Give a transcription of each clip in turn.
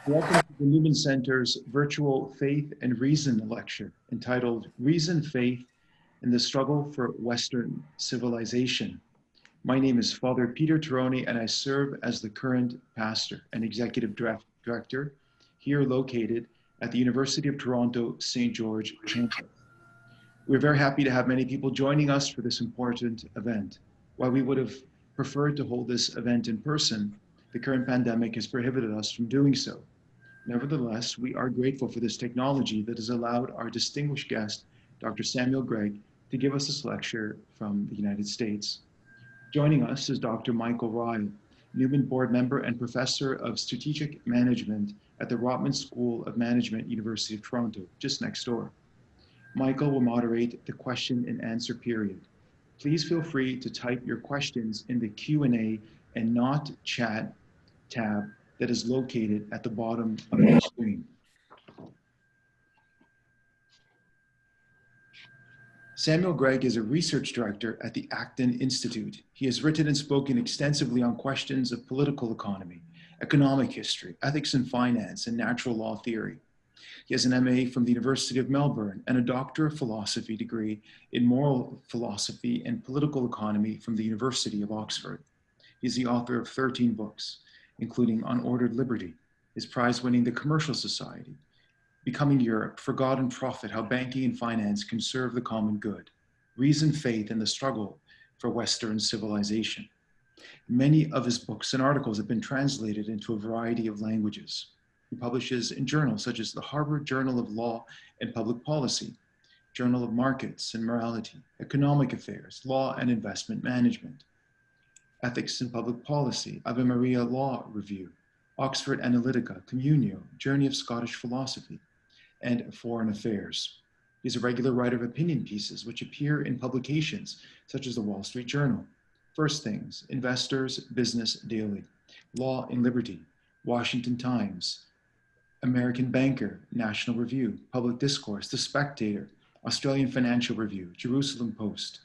Welcome to the Newman Center's virtual Faith and Reason lecture entitled Reason, Faith, and the Struggle for Western Civilization. My name is Father Peter Tironi, and I serve as the current pastor and executive director here located at the University of Toronto St. George campus. We're very happy to have many people joining us for this important event. While we would have preferred to hold this event in person, the current pandemic has prohibited us from doing so. Nevertheless, we are grateful for this technology that has allowed our distinguished guest, Dr. Samuel Gregg, to give us this lecture from the United States. Joining us is Dr. Michael Ryle, Newman board member and professor of strategic management at the Rotman School of Management, University of Toronto, just next door. Michael will moderate the question and answer period. Please feel free to type your questions in the Q&A and not chat tab that is located at the bottom of your screen. Samuel Gregg is a research director at the Acton Institute. He has written and spoken extensively on questions of political economy, economic history, ethics and finance, and natural law theory. He has an MA from the University of Melbourne and a Doctor of Philosophy degree in moral philosophy and political economy from the University of Oxford. He's the author of 13 books, including Unordered Liberty, his prize-winning The Commercial Society, Becoming Europe, For God and Profit, How Banking and Finance Can Serve the Common Good, Reason, Faith, and the Struggle for Western Civilization. Many of his books and articles have been translated into a variety of languages. He publishes in journals such as the Harvard Journal of Law and Public Policy, Journal of Markets and Morality, Economic Affairs, Law and Investment Management, Ethics and Public Policy, Ave Maria Law Review, Oxford Analytica, Communio, Journey of Scottish Philosophy, and Foreign Affairs. He's a regular writer of opinion pieces which appear in publications such as the Wall Street Journal, First Things, Investors Business Daily, Law and Liberty, Washington Times, American Banker, National Review, Public Discourse, The Spectator, Australian Financial Review, Jerusalem Post.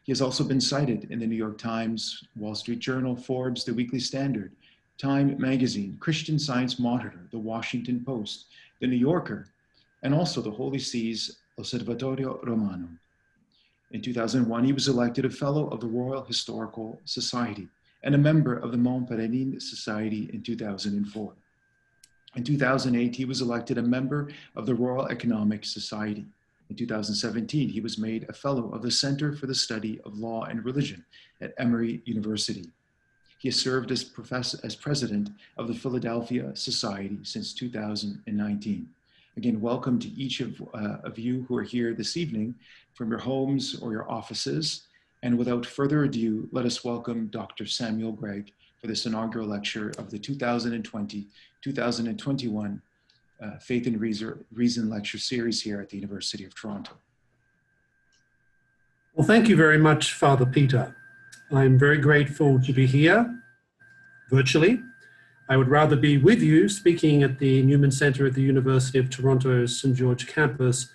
He has also been cited in the New York Times, Wall Street Journal, Forbes, The Weekly Standard, Time Magazine, Christian Science Monitor, The Washington Post, The New Yorker, and also the Holy See's Osservatorio Romano. In 2001, he was elected a Fellow of the Royal Historical Society and a member of the Mont Pelerin Society in 2004. In 2008, he was elected a member of the Royal Economic Society. In 2017, he was made a Fellow of the Center for the Study of Law and Religion at Emory University. He has served as president of the Philadelphia Society since 2019. Again, welcome to each of you who are here this evening from your homes or your offices. And without further ado, let us welcome Dr. Samuel Gregg for this inaugural lecture of the 2020-2021 Faith and Reason Lecture Series here at the University of Toronto. Well, thank you very much, Father Peter. I'm very grateful to be here virtually. I would rather be with you speaking at the Newman Center at the University of Toronto's St. George campus,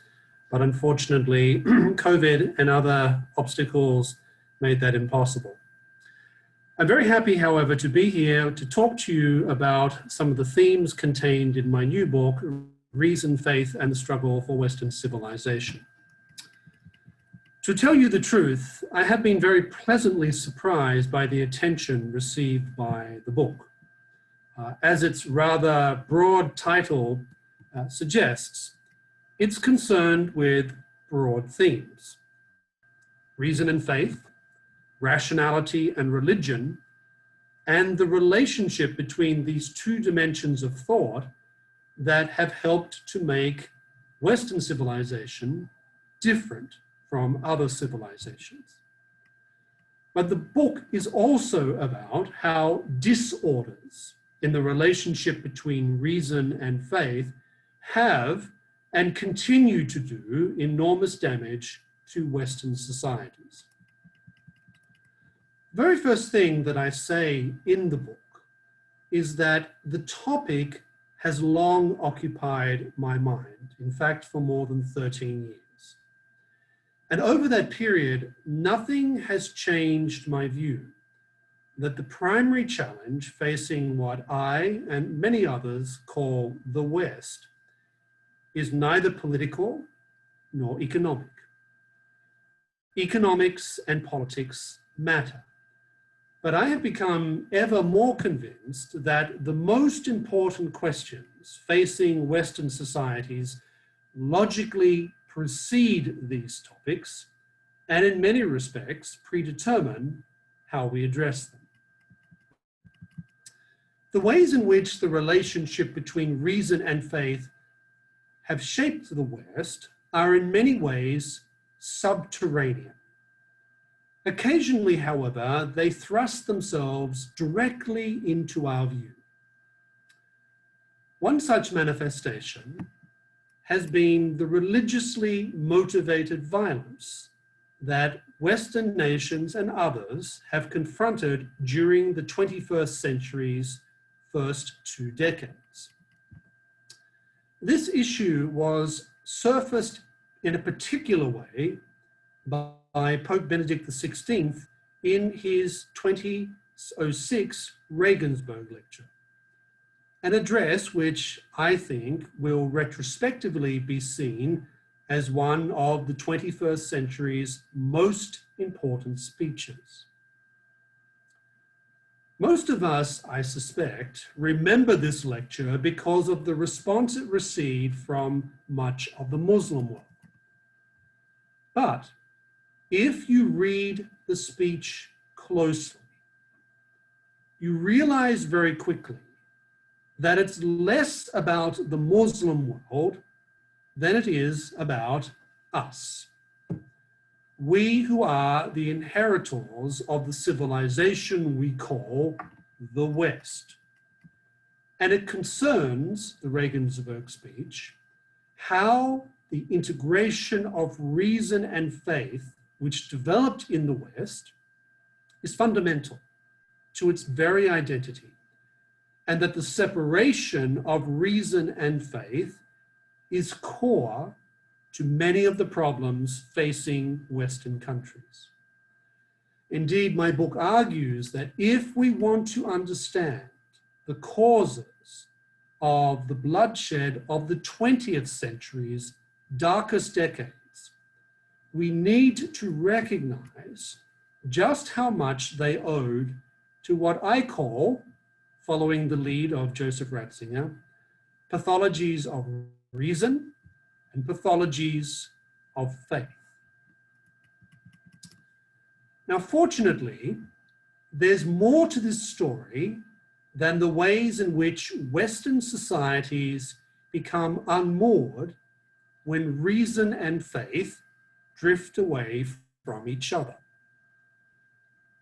but unfortunately, COVID and other obstacles made that impossible. I'm very happy, however, to be here to talk to you about some of the themes contained in my new book, Reason, Faith, and the Struggle for Western Civilization. To tell you the truth, I have been very pleasantly surprised by the attention received by the book. As its rather broad title suggests, it's concerned with broad themes: reason and faith, rationality and religion, and the relationship between these two dimensions of thought that have helped to make Western civilization different from other civilizations. But the book is also about how disorders in the relationship between reason and faith have and continue to do enormous damage to Western societies. The very first thing that I say in the book is that the topic has long occupied my mind, in fact, for more than 13 years. And over that period, nothing has changed my view that the primary challenge facing what I and many others call the West is neither political nor economic. Economics and politics matter, but I have become ever more convinced that the most important questions facing Western societies logically precede these topics and in many respects predetermine how we address them. The ways in which the relationship between reason and faith have shaped the West are in many ways subterranean. Occasionally, however, they thrust themselves directly into our view. One such manifestation has been the religiously motivated violence that Western nations and others have confronted during the 21st century's first 2 decades. This issue was surfaced in a particular way by Pope Benedict XVI in his 2006 Regensburg lecture, an address which I think will retrospectively be seen as one of the 21st century's most important speeches. Most of us, I suspect, remember this lecture because of the response it received from much of the Muslim world. But if you read the speech closely, you realize very quickly that it's less about the Muslim world than it is about us. We who are the inheritors of the civilization we call the West. And it concerns, the Regensburg speech, how the integration of reason and faith, which developed in the West, is fundamental to its very identity, and that the separation of reason and faith is core to many of the problems facing Western countries. Indeed, my book argues that if we want to understand the causes of the bloodshed of the 20th century's darkest decades, we need to recognize just how much they owed to what I call, following the lead of Joseph Ratzinger, pathologies of reason and pathologies of faith. Now, fortunately, there's more to this story than the ways in which Western societies become unmoored when reason and faith drift away from each other.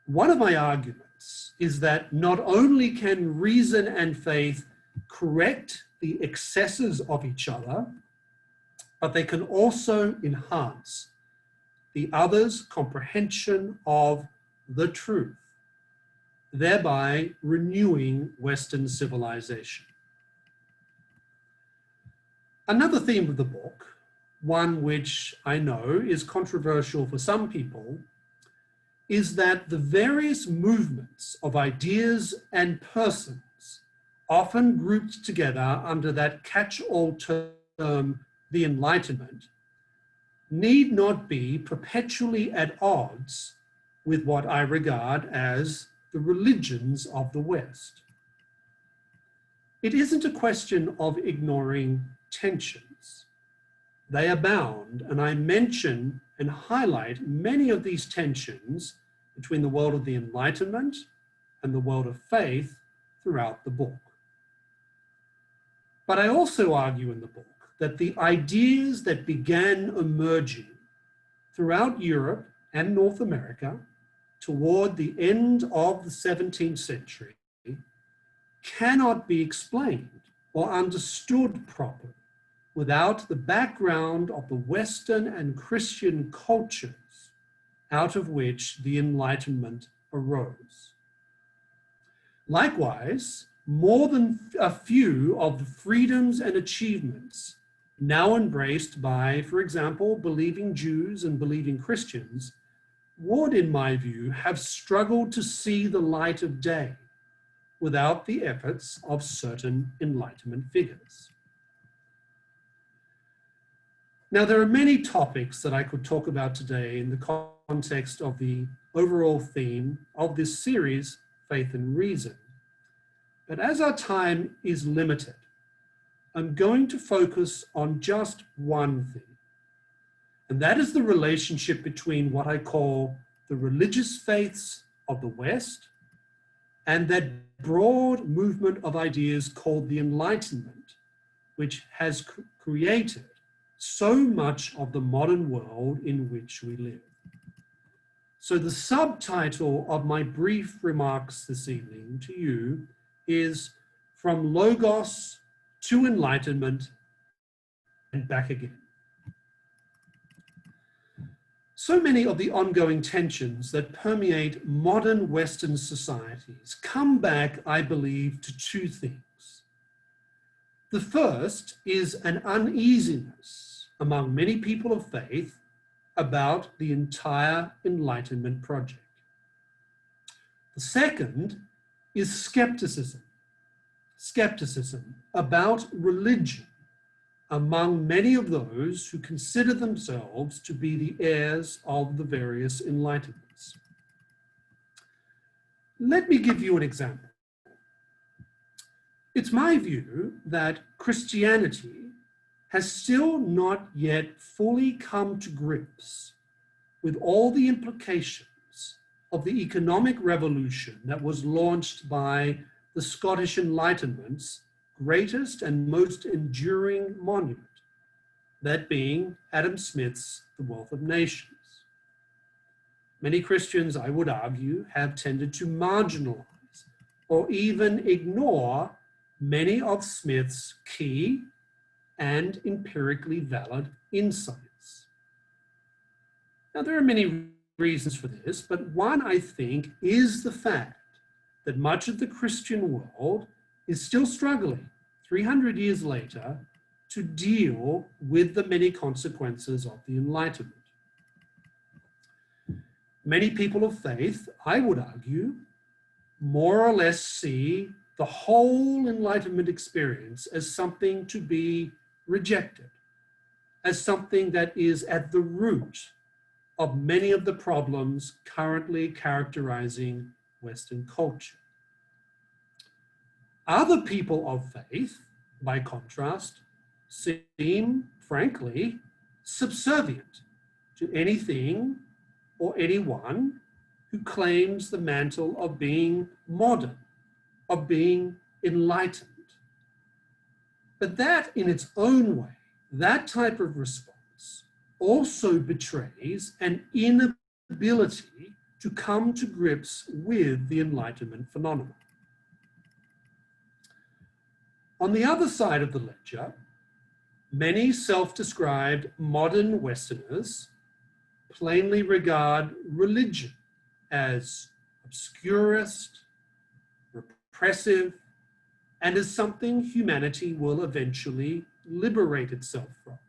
One of my arguments is that not only can reason and faith correct the excesses of each other, but they can also enhance the other's comprehension of the truth, thereby renewing Western civilization. Another theme of the book, one which I know is controversial for some people, is that the various movements of ideas and persons, often grouped together under that catch-all term, the Enlightenment, need not be perpetually at odds with what I regard as the religions of the West. It isn't a question of ignoring tensions. They abound, and I mention and highlight many of these tensions between the world of the Enlightenment and the world of faith throughout the book. But I also argue in the book that the ideas that began emerging throughout Europe and North America toward the end of the 17th century cannot be explained or understood properly without the background of the Western and Christian cultures out of which the Enlightenment arose. Likewise, more than a few of the freedoms and achievements now embraced by, for example, believing Jews and believing Christians, would, in my view, have struggled to see the light of day without the efforts of certain Enlightenment figures. Now, there are many topics that I could talk about today in the context of the overall theme of this series, Faith and Reason. But as our time is limited, I'm going to focus on just one thing, and that is the relationship between what I call the religious faiths of the West and that broad movement of ideas called the Enlightenment, which has created so much of the modern world in which we live. So the subtitle of my brief remarks this evening to you is From Logos to Enlightenment and Back Again. So many of the ongoing tensions that permeate modern Western societies come back, I believe, to two things. The first is an uneasiness among many people of faith about the entire Enlightenment project. The second is skepticism about religion among many of those who consider themselves to be the heirs of the various Enlightenments. Let me give you an example. It's my view that Christianity has still not yet fully come to grips with all the implications of the economic revolution that was launched by the Scottish Enlightenment's greatest and most enduring monument, that being Adam Smith's The Wealth of Nations. Many Christians, I would argue, have tended to marginalize or even ignore many of Smith's key and empirically valid insights. Now, there are many reasons for this, but one, I think, is the fact that much of the Christian world is still struggling 300 years later to deal with the many consequences of the Enlightenment. Many people of faith, I would argue, more or less see the whole Enlightenment experience as something to be rejected, as something that is at the root of many of the problems currently characterizing Western culture. Other people of faith, by contrast, seem, frankly, subservient to anything or anyone who claims the mantle of being modern, of being enlightened. But that in its own way, that type of response also betrays an inability to come to grips with the Enlightenment phenomenon. On the other side of the ledger, many self-described modern Westerners plainly regard religion as obscurist, repressive, and as something humanity will eventually liberate itself from.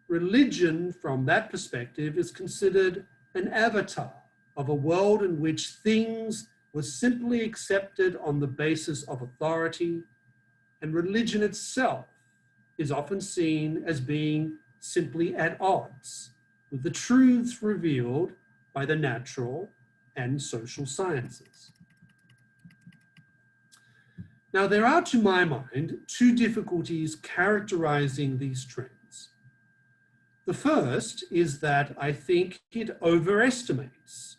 Religion, from that perspective, is considered an avatar of a world in which things were simply accepted on the basis of authority, and religion itself is often seen as being simply at odds with the truths revealed by the natural and social sciences. Now, there are, to my mind, two difficulties characterizing these trends. The first is that I think it overestimates,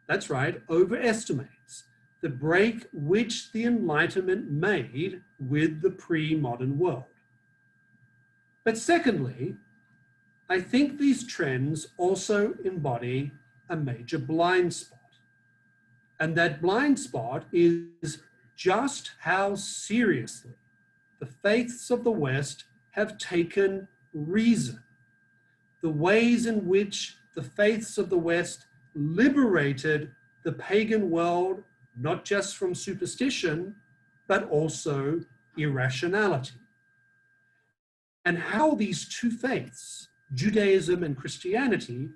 that's right, overestimates the break which the Enlightenment made with the pre-modern world. But secondly, I think these trends also embody a major blind spot. And that blind spot is just how seriously the faiths of the West have taken reason, the ways in which the faiths of the West liberated the pagan world, not just from superstition, but also irrationality. And how these two faiths, Judaism and Christianity,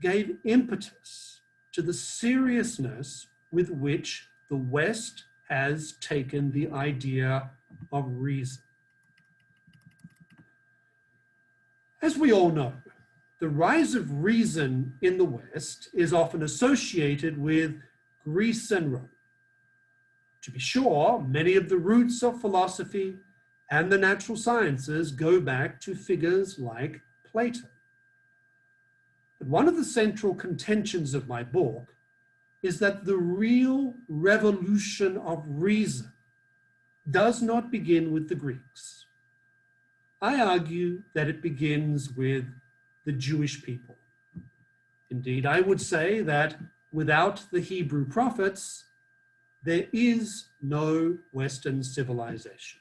gave impetus to the seriousness with which the West has taken the idea of reason. As we all know, the rise of reason in the West is often associated with Greece and Rome. To be sure, many of the roots of philosophy and the natural sciences go back to figures like Plato. But one of the central contentions of my book is that the real revolution of reason does not begin with the Greeks. I argue that it begins with the Jewish people. Indeed, I would say that without the Hebrew prophets, there is no Western civilization.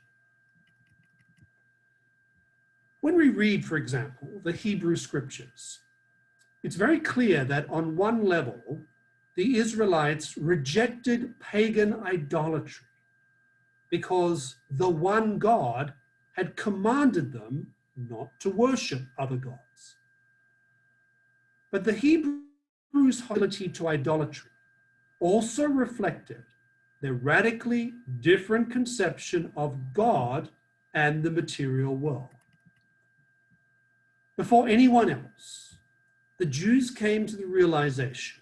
When we read, for example, the Hebrew scriptures, it's very clear that on one level, the Israelites rejected pagan idolatry because the one God had commanded them not to worship other gods. But the Hebrews' hostility to idolatry also reflected their radically different conception of God and the material world. Before anyone else, the Jews came to the realization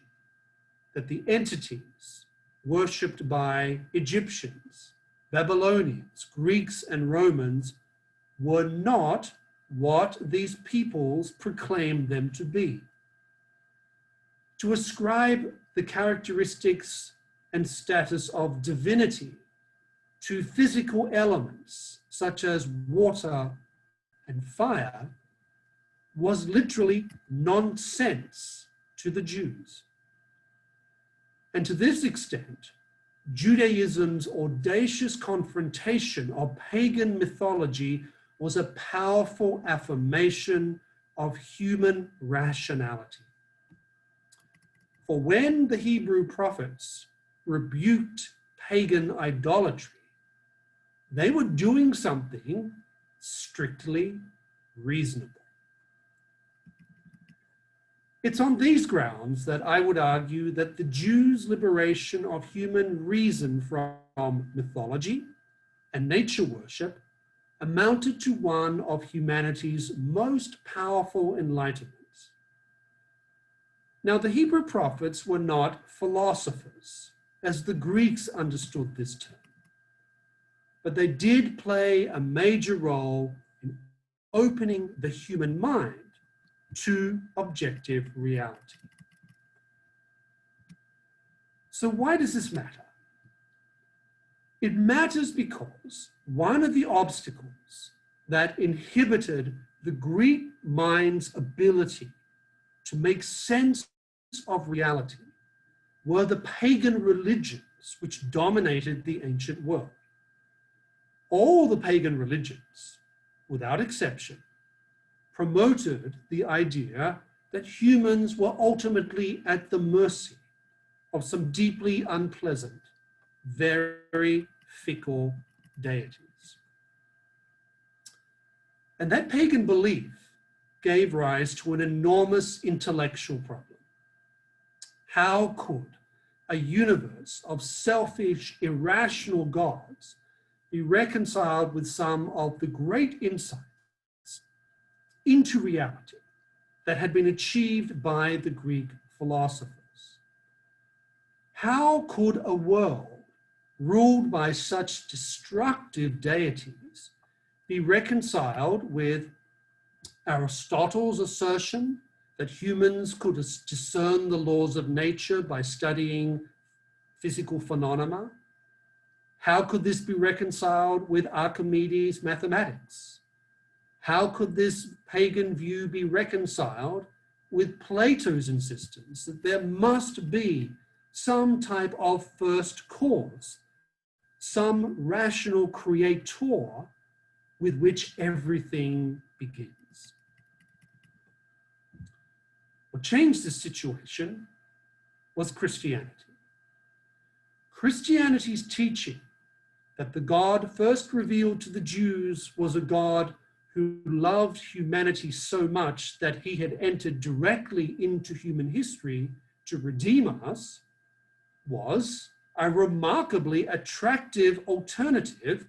that the entities worshipped by Egyptians, Babylonians, Greeks, and Romans were not what these peoples proclaimed them to be. To ascribe the characteristics and status of divinity to physical elements such as water and fire was literally nonsense to the Jews. And to this extent, Judaism's audacious confrontation of pagan mythology was a powerful affirmation of human rationality. For when the Hebrew prophets rebuked pagan idolatry, they were doing something strictly reasonable. It's on these grounds that I would argue that the Jews' liberation of human reason from mythology and nature worship amounted to one of humanity's most powerful enlightenments. Now, the Hebrew prophets were not philosophers, as the Greeks understood this term, but they did play a major role in opening the human mind to objective reality. So why does this matter? It matters because one of the obstacles that inhibited the Greek mind's ability to make sense of reality were the pagan religions which dominated the ancient world. All the pagan religions, without exception, promoted the idea that humans were ultimately at the mercy of some deeply unpleasant, very fickle deities. And that pagan belief gave rise to an enormous intellectual problem. How could a universe of selfish, irrational gods be reconciled with some of the great insights into reality that had been achieved by the Greek philosophers? How could a world ruled by such destructive deities be reconciled with Aristotle's assertion that humans could discern the laws of nature by studying physical phenomena? How could this be reconciled with Archimedes' mathematics? How could this pagan view be reconciled with Plato's insistence that there must be some type of first cause, some rational creator with which everything begins? What changed this situation was Christianity. Christianity's teaching that the God first revealed to the Jews was a God who loved humanity so much that he had entered directly into human history to redeem us, was a remarkably attractive alternative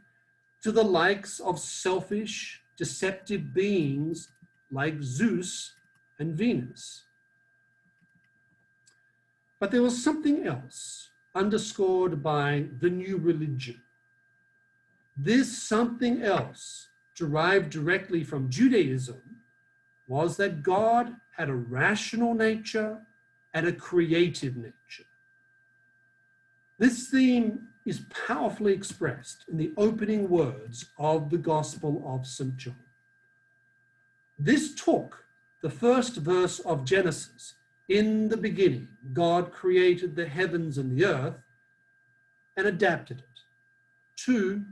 to the likes of selfish, deceptive beings like Zeus and Venus. But there was something else underscored by the new religion. This something else, derived directly from Judaism, was that God had a rational nature and a creative nature. This theme is powerfully expressed in the opening words of the Gospel of St. John. This took the first verse of Genesis, "In the beginning, God created the heavens and the earth," and adapted it to,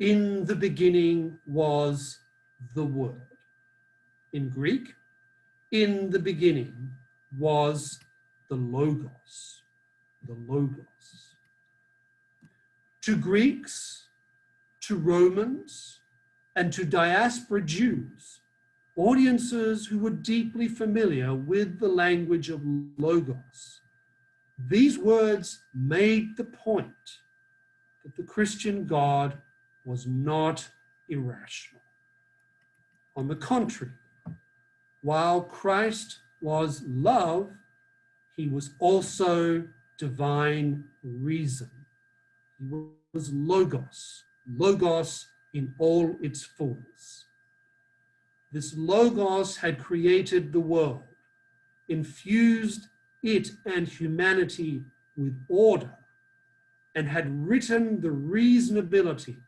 "In the beginning was the Word." In Greek, "In the beginning was the Logos," the Logos. To Greeks, to Romans, and to diaspora Jews, audiences who were deeply familiar with the language of Logos, these words made the point that the Christian God was not irrational. On the contrary, while Christ was love, he was also divine reason. He was Logos, Logos in all its fullness. This Logos had created the world, infused it and humanity with order, and had written the reasonability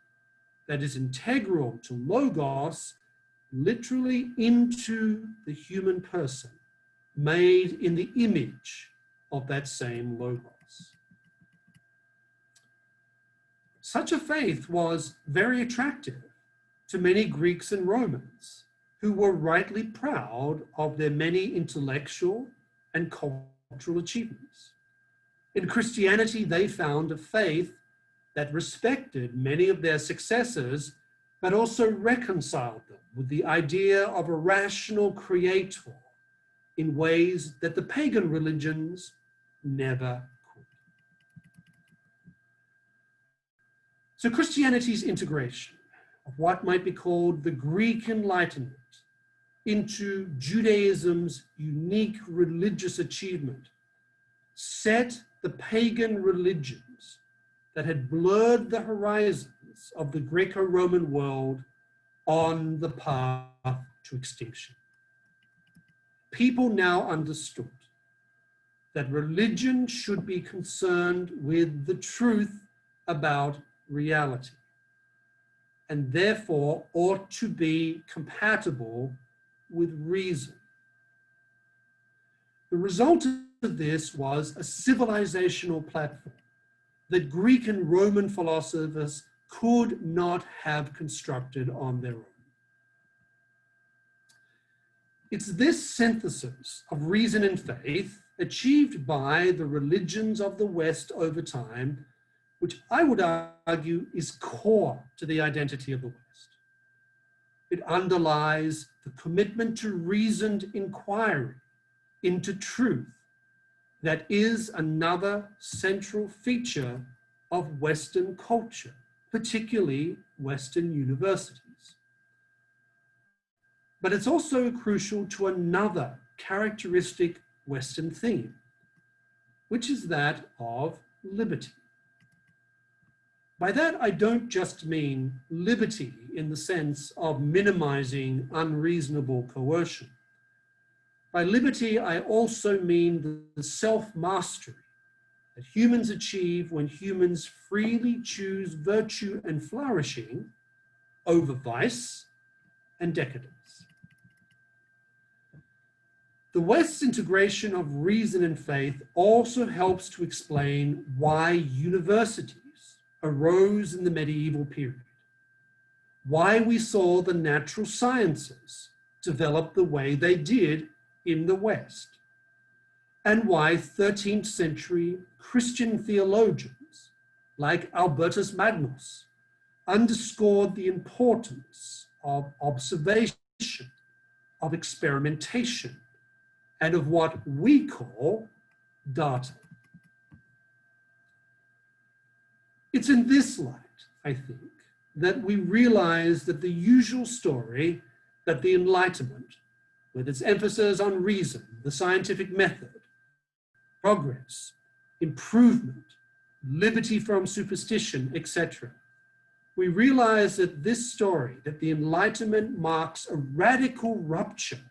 that is integral to Logos literally into the human person, made in the image of that same Logos. Such a faith was very attractive to many Greeks and Romans, who were rightly proud of their many intellectual and cultural achievements. In Christianity, they found a faith that respected many of their successors, but also reconciled them with the idea of a rational creator in ways that the pagan religions never could. So Christianity's integration of what might be called the Greek Enlightenment into Judaism's unique religious achievement set the pagan religions that had blurred the horizons of the Greco-Roman world on the path to extinction. People now understood that religion should be concerned with the truth about reality, and therefore ought to be compatible with reason. The result of this was a civilizational platform that Greek and Roman philosophers could not have constructed on their own. It's this synthesis of reason and faith achieved by the religions of the West over time, which I would argue is core to the identity of the West. It underlies the commitment to reasoned inquiry into truth that is another central feature of Western culture, particularly Western universities. But it's also crucial to another characteristic Western theme, which is that of liberty. By that, I don't just mean liberty in the sense of minimizing unreasonable coercion. By liberty, I also mean the self-mastery that humans achieve when humans freely choose virtue and flourishing over vice and decadence. The West's integration of reason and faith also helps to explain why universities arose in the medieval period, why we saw the natural sciences develop the way they did in the West, and why 13th century Christian theologians like Albertus Magnus underscored the importance of observation, of experimentation, and of what we call data. It's in this light, I think, that we realize that the usual story that the Enlightenment, with its emphasis on reason, the scientific method, progress, improvement, liberty from superstition, etc., we realize that this story, that the Enlightenment marks a radical rupture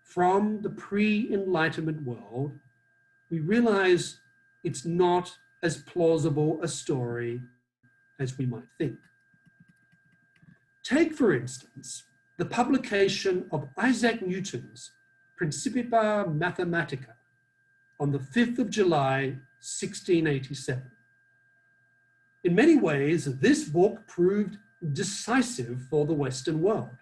from the pre-Enlightenment world, we realize it's not as plausible a story as we might think. Take, for instance, the publication of Isaac Newton's Principia Mathematica on the 5th of July, 1687. In many ways, this book proved decisive for the Western world.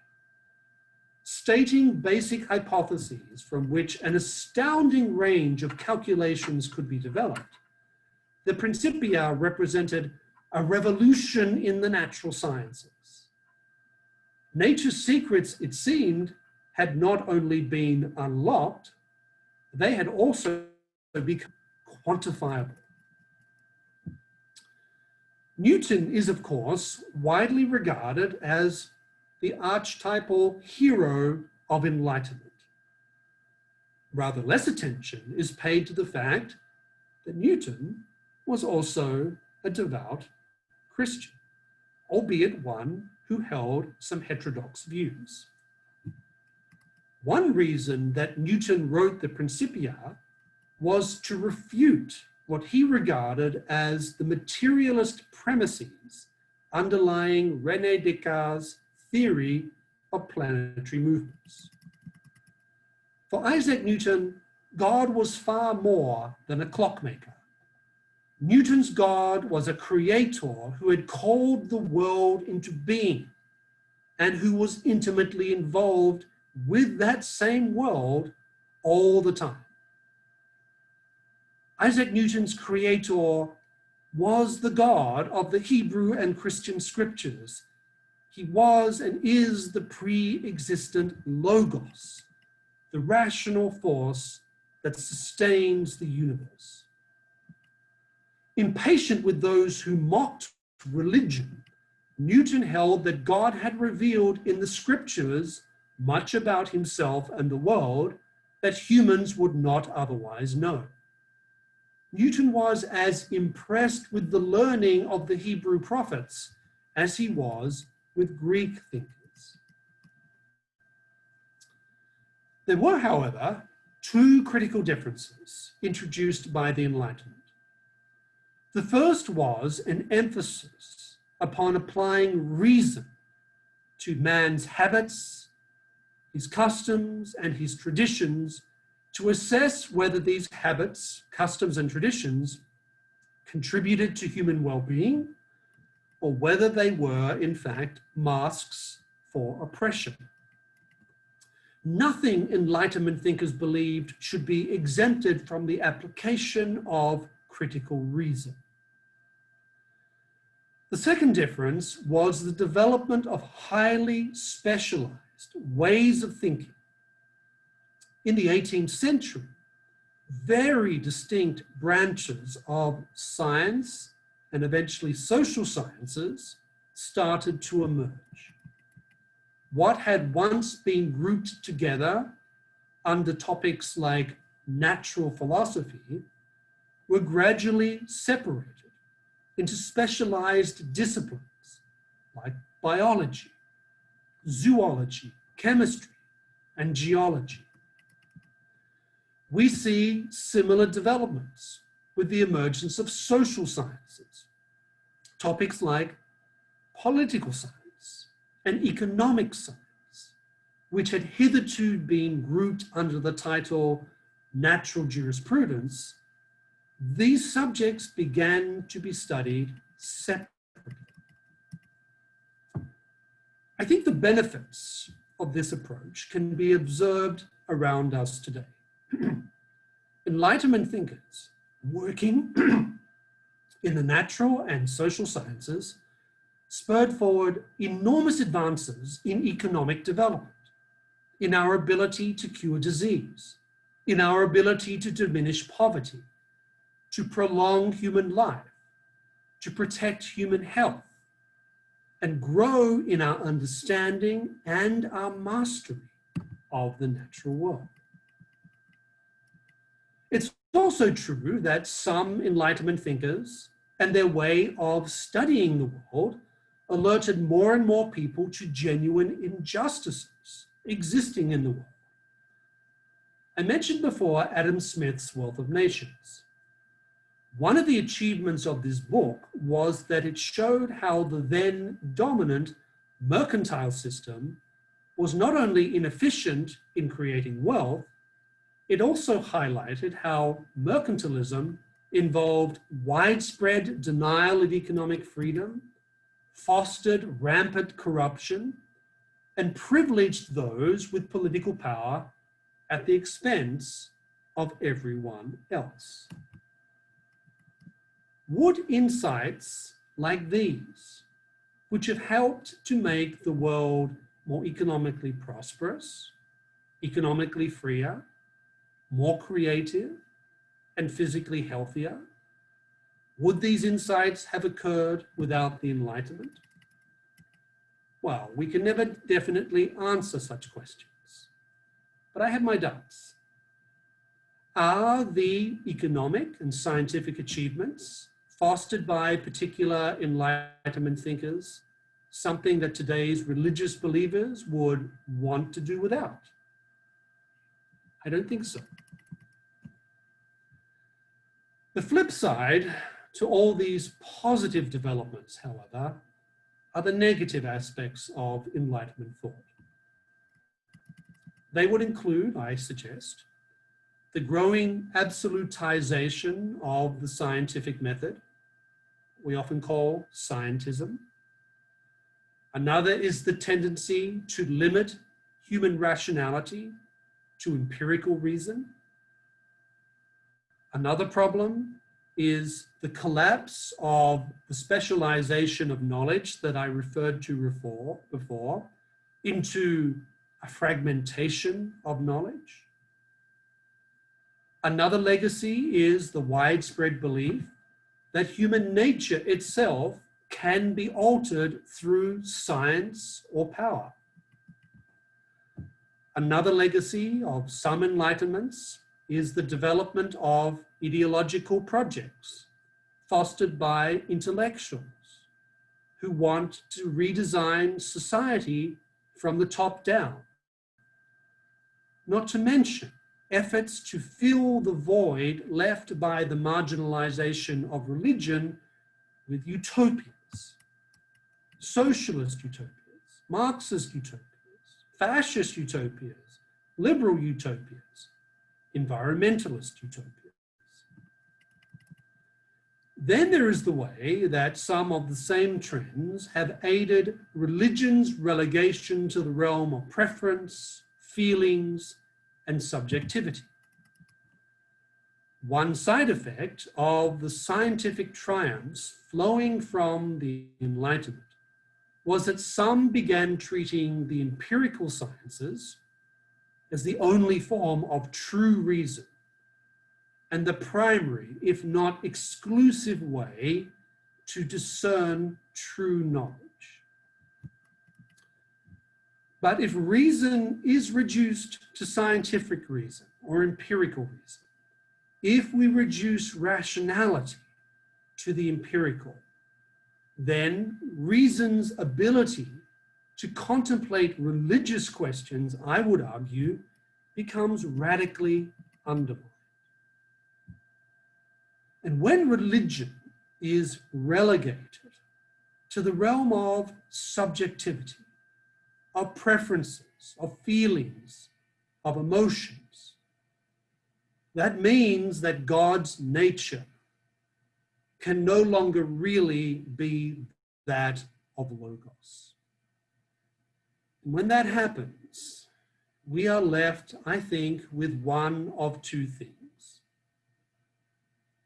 Stating basic hypotheses from which an astounding range of calculations could be developed, the Principia represented a revolution in the natural sciences. Nature's secrets, it seemed, had not only been unlocked, they had also become quantifiable. Newton is, of course, widely regarded as the archetypal hero of enlightenment. Rather less attention is paid to the fact that Newton was also a devout Christian, albeit one who held some heterodox views. One reason that Newton wrote the Principia was to refute what he regarded as the materialist premises underlying René Descartes' theory of planetary movements. For Isaac Newton, God was far more than a clockmaker. Newton's God was a creator who had called the world into being and who was intimately involved with that same world all the time. Isaac Newton's creator was the God of the Hebrew and Christian scriptures. He was and is the pre-existent logos, the rational force that sustains the universe. Impatient with those who mocked religion, Newton held that God had revealed in the scriptures much about himself and the world that humans would not otherwise know. Newton was as impressed with the learning of the Hebrew prophets as he was with Greek thinkers. There were, however, two critical differences introduced by the Enlightenment. The first was an emphasis upon applying reason to man's habits, his customs, and his traditions to assess whether these habits, customs, and traditions contributed to human well-being or whether they were, in fact, masks for oppression. Nothing Enlightenment thinkers believed should be exempted from the application of critical reason. The second difference was the development of highly specialized ways of thinking. In the 18th century, very distinct branches of science and eventually social sciences started to emerge. What had once been grouped together under topics like natural philosophy were gradually separated into specialized disciplines like biology, zoology, chemistry, and geology. We see similar developments with the emergence of social sciences, topics like political science and economic science, which had hitherto been grouped under the title natural jurisprudence. These subjects began to be studied separately. I think the benefits of this approach can be observed around us today. Enlightenment thinkers working in the natural and social sciences spurred forward enormous advances in economic development, in our ability to cure disease, in our ability to diminish poverty, to prolong human life, to protect human health, and grow in our understanding and our mastery of the natural world. It's also true that some Enlightenment thinkers and their way of studying the world alerted more and more people to genuine injustices existing in the world. I mentioned before Adam Smith's Wealth of Nations. One of the achievements of this book was that it showed how the then dominant mercantile system was not only inefficient in creating wealth, it also highlighted how mercantilism involved widespread denial of economic freedom, fostered rampant corruption, and privileged those with political power at the expense of everyone else. Would insights like these, which have helped to make the world more economically prosperous, economically freer, more creative, and physically healthier, would these insights have occurred without the Enlightenment? Well, we can never definitely answer such questions, but I have my doubts. Are the economic and scientific achievements fostered by particular Enlightenment thinkers something that today's religious believers would want to do without? I don't think so. The flip side to all these positive developments, however, are the negative aspects of Enlightenment thought. They would include, I suggest, the growing absolutization of the scientific method, we often call scientism. Another is the tendency to limit human rationality to empirical reason. Another problem is the collapse of the specialization of knowledge that I referred to before into a fragmentation of knowledge. Another legacy is the widespread belief that human nature itself can be altered through science or power. Another legacy of some enlightenments is the development of ideological projects fostered by intellectuals who want to redesign society from the top down. Not to mention efforts to fill the void left by the marginalization of religion with utopias, socialist utopias, Marxist utopias, fascist utopias, liberal utopias, environmentalist utopias. Then there is the way that some of the same trends have aided religion's relegation to the realm of preference, feelings, and subjectivity. One side effect of the scientific triumphs flowing from the Enlightenment was that some began treating the empirical sciences as the only form of true reason and the primary, if not exclusive way to discern true knowledge. But if reason is reduced to scientific reason or empirical reason, if we reduce rationality to the empirical, then reason's ability to contemplate religious questions, I would argue, becomes radically undermined. And when religion is relegated to the realm of subjectivity, of preferences, of feelings, of emotions, that means that God's nature can no longer really be that of Logos. And when that happens, we are left, I think, with one of two things.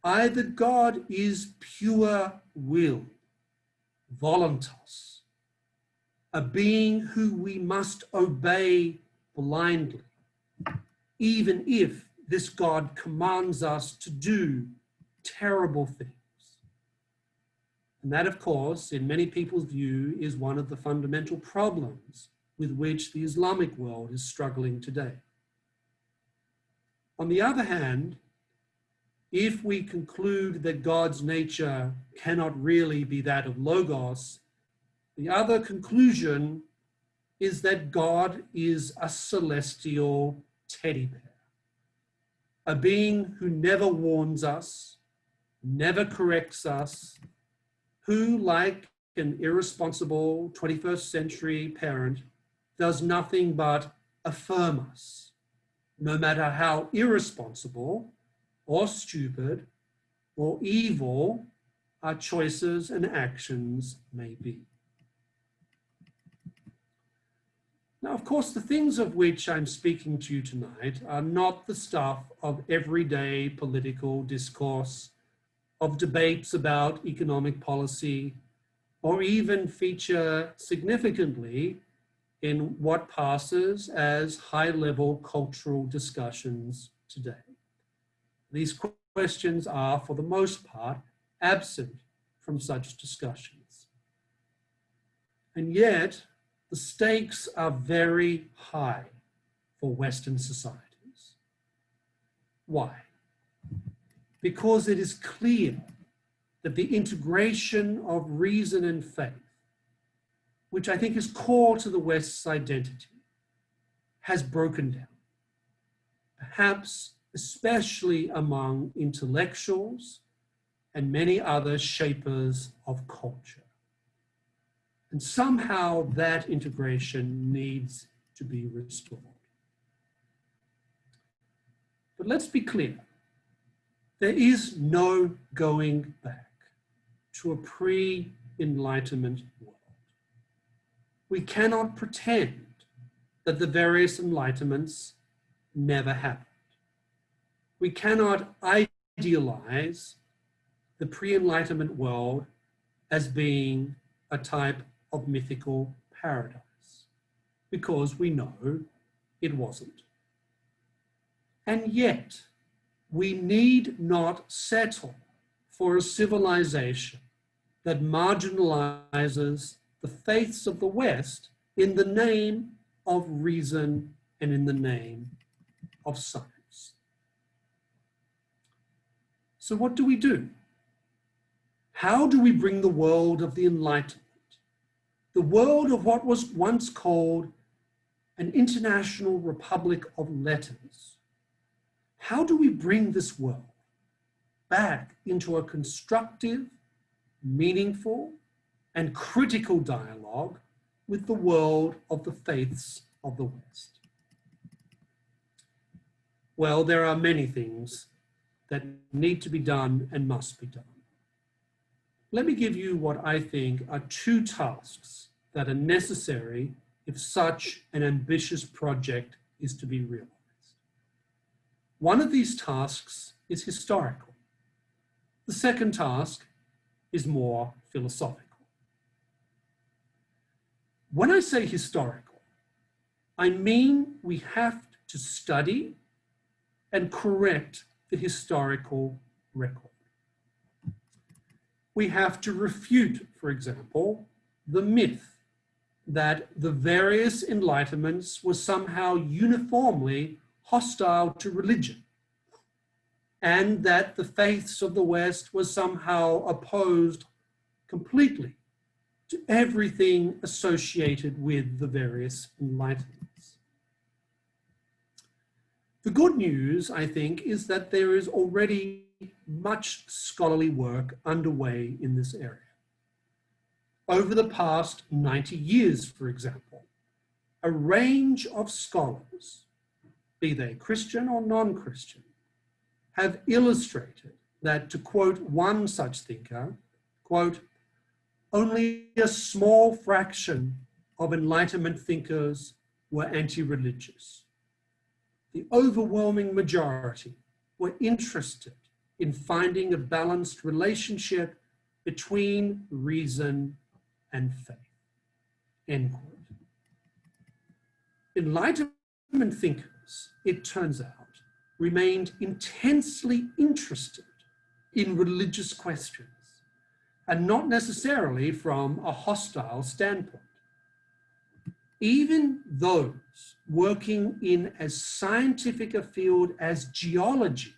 Either God is pure will, voluntas, a being who we must obey blindly, even if this God commands us to do terrible things. And that, of course, in many people's view, is one of the fundamental problems with which the Islamic world is struggling today. On the other hand, if we conclude that God's nature cannot really be that of Logos, the other conclusion is that God is a celestial teddy bear, a being who never warns us, never corrects us, who, like an irresponsible 21st century parent, does nothing but affirm us, no matter how irresponsible or stupid or evil our choices and actions may be. Now, of course, the things of which I'm speaking to you tonight are not the stuff of everyday political discourse, of debates about economic policy, or even feature significantly in what passes as high-level cultural discussions today. These questions are, for the most part, absent from such discussions. And yet, the stakes are very high for Western societies. Why? Because it is clear that the integration of reason and faith, which I think is core to the West's identity, has broken down, perhaps especially among intellectuals and many other shapers of culture. And somehow that integration needs to be restored. But let's be clear. There is no going back to a pre-Enlightenment world. We cannot pretend that the various Enlightenments never happened. We cannot idealize the pre-Enlightenment world as being a type of mythical paradise, because we know it wasn't. And yet, we need not settle for a civilization that marginalizes the faiths of the West in the name of reason and in the name of science. So what do we do? How do we bring the world of the Enlightenment, the world of what was once called an international republic of letters, how do we bring this world back into a constructive, meaningful, and critical dialogue with the world of the faiths of the West? Well, there are many things that need to be done and must be done. Let me give you what I think are two tasks that are necessary if such an ambitious project is to be realized. One of these tasks is historical. The second task is more philosophical. When I say historical, I mean we have to study and correct the historical record. We have to refute, for example, the myth that the various Enlightenments were somehow uniformly hostile to religion, and that the faiths of the West were somehow opposed completely to everything associated with the various Enlightenments. The good news, I think, is that there is already much scholarly work underway in this area. Over the past 90 years, for example, a range of scholars, be they Christian or non-Christian, have illustrated that, to quote one such thinker, quote, only a small fraction of Enlightenment thinkers were anti-religious. The overwhelming majority were interested in finding a balanced relationship between reason and faith. End quote. Enlightenment thinkers, it turns out, remained intensely interested in religious questions, and not necessarily from a hostile standpoint. Even those working in as scientific a field as geology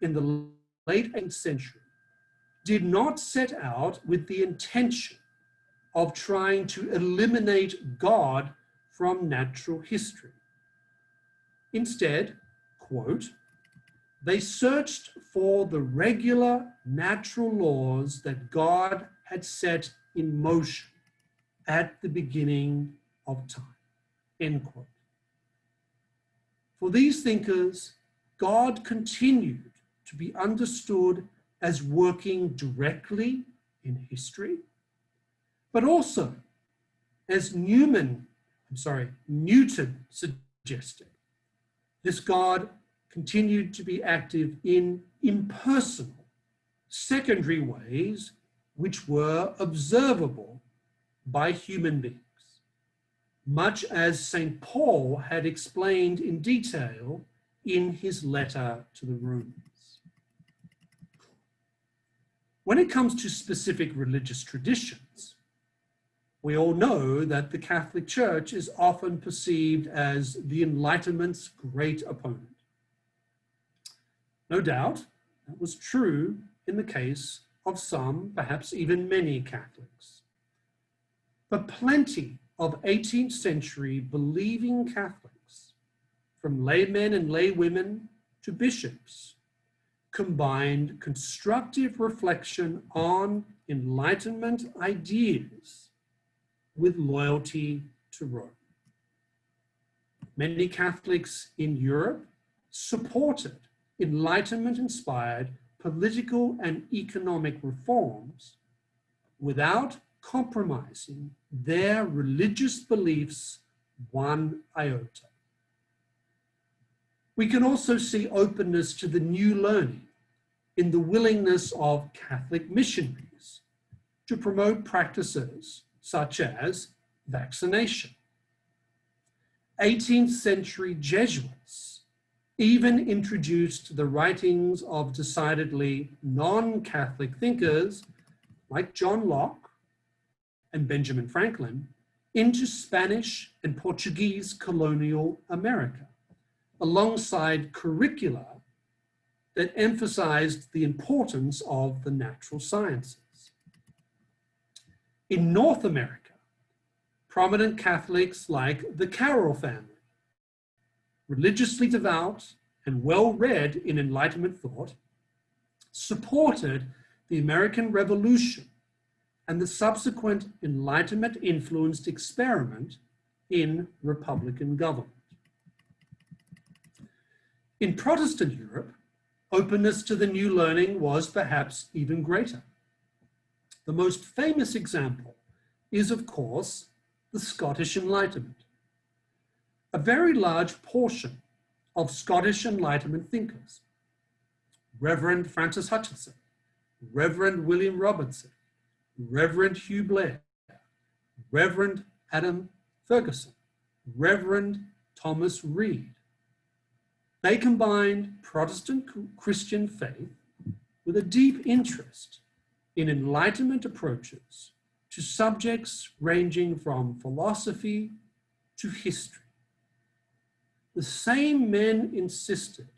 in the late 18th century did not set out with the intention of trying to eliminate God from natural history. Instead, quote, they searched for the regular natural laws that God had set in motion at the beginning of time, end quote. For these thinkers, God continued to be understood as working directly in history, but also, as Newton suggested, this God continued to be active in impersonal, secondary ways which were observable by human beings, much as St. Paul had explained in detail in his letter to the Romans. When it comes to specific religious traditions, we all know that the Catholic Church is often perceived as the Enlightenment's great opponent. No doubt, that was true in the case of some, perhaps even many Catholics. But plenty of 18th century believing Catholics, from laymen and laywomen to bishops, combined constructive reflection on Enlightenment ideas with loyalty to Rome. Many Catholics in Europe supported Enlightenment-inspired political and economic reforms without compromising their religious beliefs one iota. We can also see openness to the new learning in the willingness of Catholic missionaries to promote practices such as vaccination. 18th century Jesuits even introduced the writings of decidedly non-Catholic thinkers like John Locke and Benjamin Franklin into Spanish and Portuguese colonial America, alongside curricula that emphasized the importance of the natural sciences. In North America, prominent Catholics like the Carroll family, religiously devout and well-read in Enlightenment thought, supported the American Revolution and the subsequent Enlightenment-influenced experiment in Republican government. In Protestant Europe, openness to the new learning was perhaps even greater. The most famous example is, of course, the Scottish Enlightenment. A very large portion of Scottish Enlightenment thinkers, Reverend Francis Hutchinson, Reverend William Robertson, Reverend Hugh Blair, Reverend Adam Ferguson, Reverend Thomas Reed, they combined Protestant Christian faith with a deep interest in Enlightenment approaches to subjects ranging from philosophy to history. The same men insisted,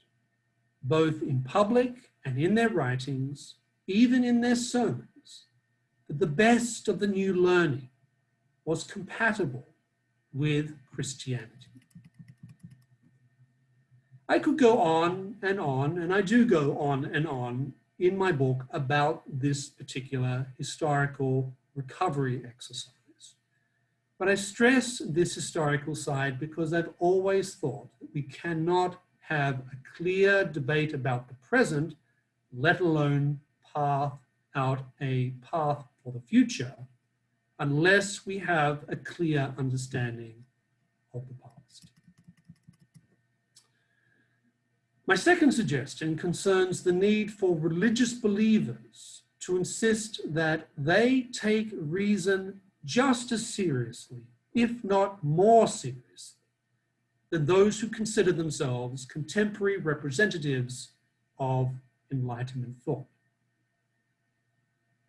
both in public and in their writings, even in their sermons, that the best of the new learning was compatible with Christianity. I could go on, and I do go on and on in my book about this particular historical recovery exercise. But I stress this historical side because I've always thought that we cannot have a clear debate about the present, let alone path out a path for the future, unless we have a clear understanding of the past. My second suggestion concerns the need for religious believers to insist that they take reason just as seriously, if not more seriously, than those who consider themselves contemporary representatives of Enlightenment thought.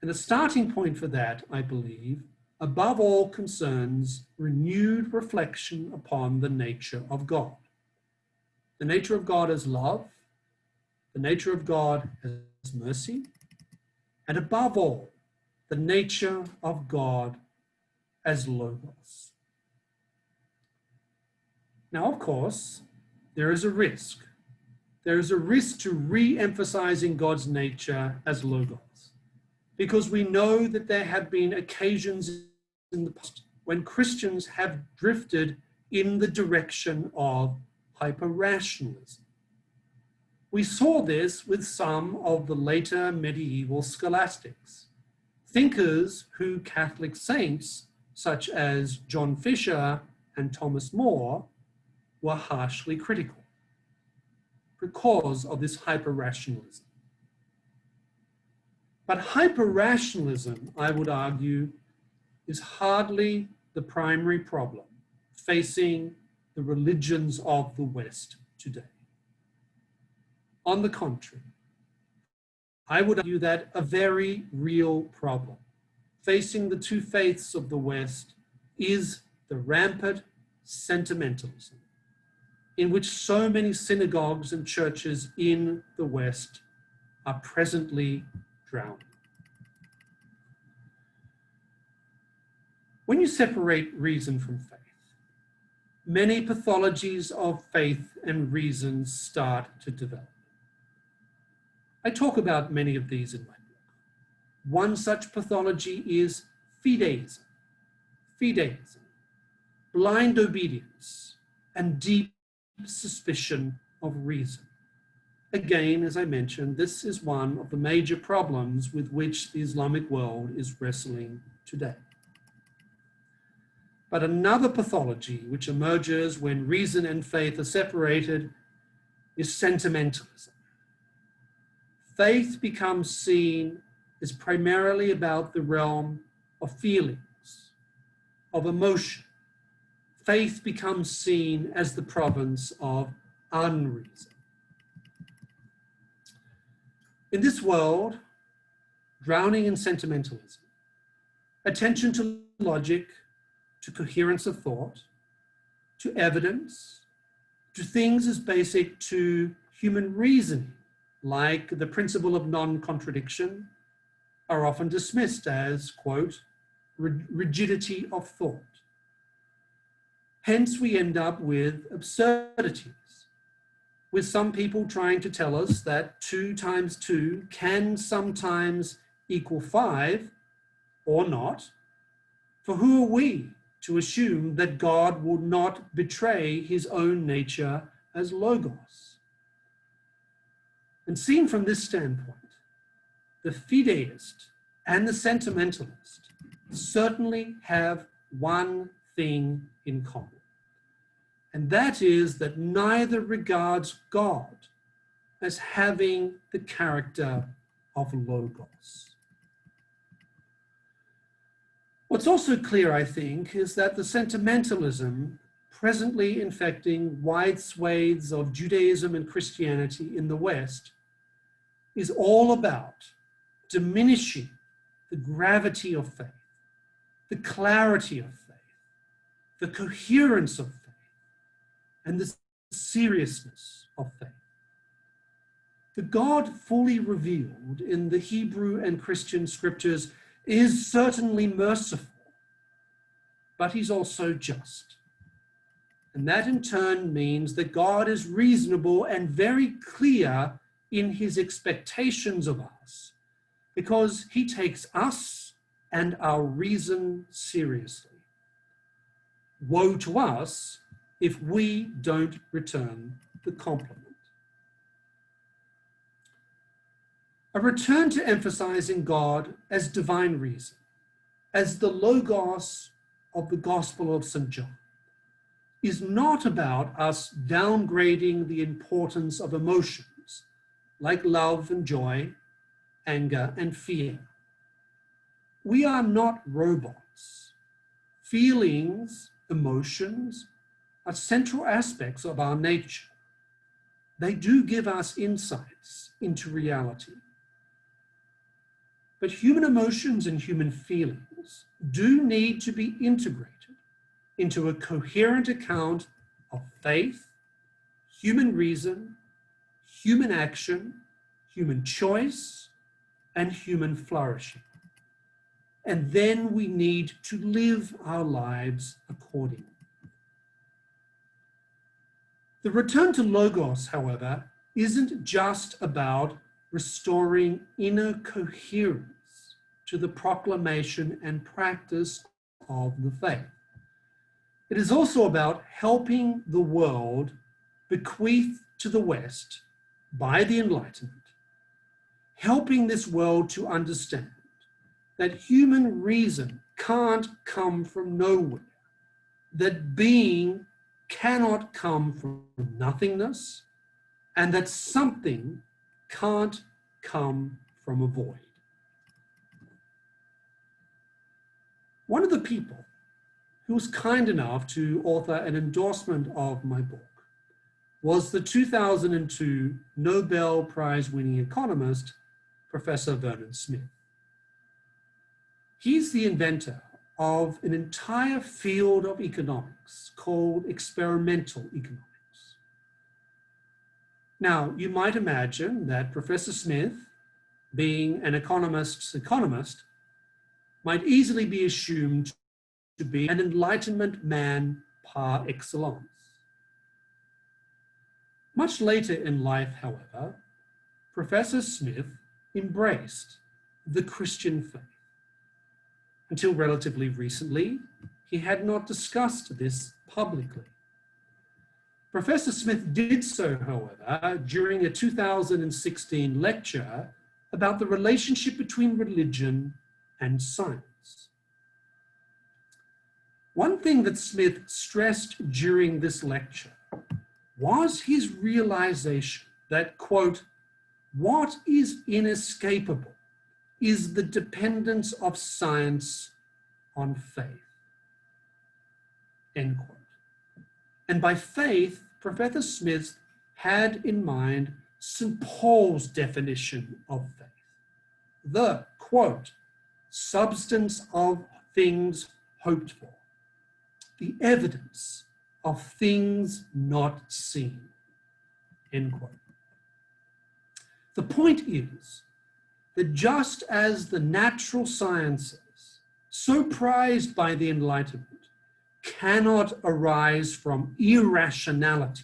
And the starting point for that, I believe, above all concerns renewed reflection upon the nature of God. The nature of God as love, the nature of God as mercy, and above all, the nature of God as logos. Now, of course, there is a risk. There is a risk to re-emphasizing God's nature as logos, because we know that there have been occasions in the past when Christians have drifted in the direction of hyper-rationalism. We saw this with some of the later medieval scholastics, thinkers who Catholic saints such as John Fisher and Thomas More were harshly critical because of this hyper-rationalism. But hyper-rationalism, I would argue, is hardly the primary problem facing the religions of the West today. On the contrary, I would argue that a very real problem facing the two faiths of the West is the rampant sentimentalism in which so many synagogues and churches in the West are presently drowning. When you separate reason from faith, many pathologies of faith and reason start to develop. I talk about many of these in my book. One such pathology is fideism, blind obedience, and deep suspicion of reason. Again, as I mentioned, this is one of the major problems with which the Islamic world is wrestling today. But another pathology which emerges when reason and faith are separated is sentimentalism. Faith becomes seen as primarily about the realm of feelings, of emotion. Faith becomes seen as the province of unreason. In this world, drowning in sentimentalism, attention to logic, to coherence of thought, to evidence, to things as basic to human reasoning, like the principle of non-contradiction, are often dismissed as, quote, rigidity of thought. Hence, we end up with absurdities, with some people trying to tell us that 2 times 2 can sometimes equal 5 or not. For who are we to assume that God will not betray his own nature as logos? And seen from this standpoint, the fideist and the sentimentalist certainly have one thing in common, and that is that neither regards God as having the character of logos. What's also clear, I think, is that the sentimentalism presently infecting wide swathes of Judaism and Christianity in the West is all about diminishing the gravity of faith, the clarity of faith, the coherence of faith, and the seriousness of faith. The God fully revealed in the Hebrew and Christian scriptures is certainly merciful, but he's also just. And that in turn means that God is reasonable and very clear in his expectations of us, because he takes us and our reason seriously. Woe to us if we don't return the compliment. A return to emphasizing God as divine reason, as the logos of the Gospel of St. John, is not about us downgrading the importance of emotions like love and joy, anger and fear. We are not robots Feelings, emotions are central aspects of our nature. They do give us insights into reality. But human emotions and human feelings do need to be integrated into a coherent account of faith, human reason, human action, human choice, and human flourishing. And then we need to live our lives accordingly. The return to Logos, however, isn't just about restoring inner coherence to the proclamation and practice of the faith. It is also about helping the world bequeath to the West by the Enlightenment, helping this world to understand that human reason can't come from nowhere, that being cannot come from nothingness, and that something can't come from a void. One of the people who was kind enough to author an endorsement of my book was the 2002 Nobel Prize-winning economist, Professor Vernon Smith. He's the inventor of an entire field of economics called experimental economics. Now, you might imagine that Professor Smith, being an economist's economist, might easily be assumed to be an Enlightenment man par excellence. Much later in life, however, Professor Smith embraced the Christian faith. Until relatively recently, he had not discussed this publicly. Professor Smith did so, however, during a 2016 lecture about the relationship between religion and science. One thing that Smith stressed during this lecture was his realization that, quote, what is inescapable is the dependence of science on faith, end quote. And by faith, Professor Smith had in mind St. Paul's definition of faith, the, quote, substance of things hoped for, the evidence of things not seen, end quote. The point is that just as the natural sciences, so prized by the Enlightenment, cannot arise from irrationality,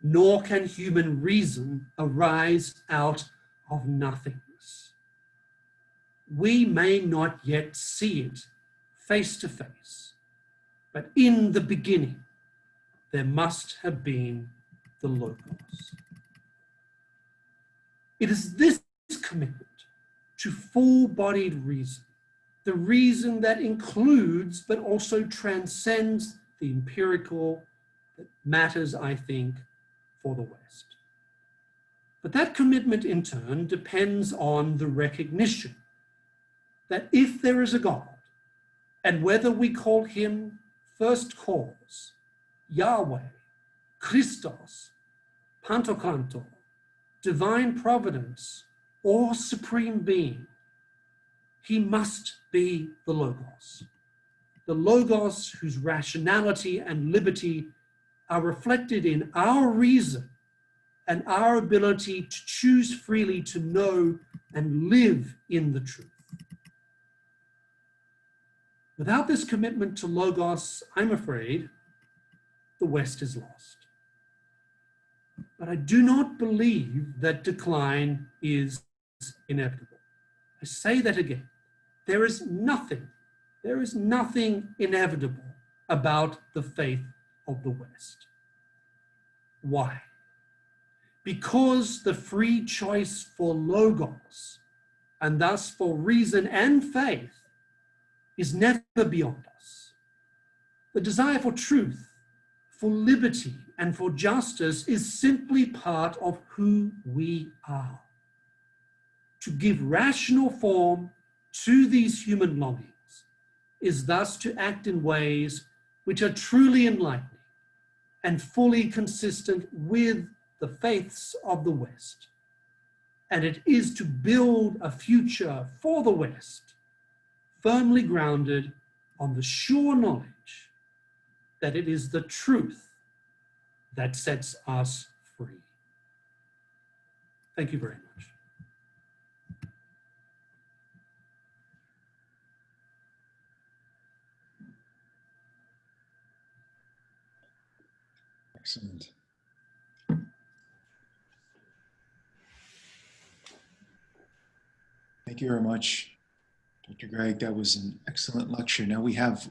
nor can human reason arise out of nothingness. We may not yet see it face to face, but in the beginning, there must have been the Logos. It is this commitment to full-bodied reason, the reason that includes but also transcends the empirical, that matters, I think, for the West. But that commitment in turn depends on the recognition that if there is a God, and whether we call him first cause, Yahweh, Christos, Pantocrator, divine providence, or supreme being, he must be the Logos whose rationality and liberty are reflected in our reason and our ability to choose freely to know and live in the truth. Without this commitment to Logos, I'm afraid the West is lost. But I do not believe that decline is inevitable. I say that again. There is nothing inevitable about the faith of the West. Why? Because the free choice for Logos, and thus for reason and faith, is never beyond us. The desire for truth, for liberty, and for justice is simply part of who we are. To give rational form to these human longings is thus to act in ways which are truly enlightening and fully consistent with the faiths of the West. And it is to build a future for the West, firmly grounded on the sure knowledge that it is the truth that sets us free. Thank you very much. Excellent. Thank you very much, Dr. Gregg. That was an excellent lecture. Now we have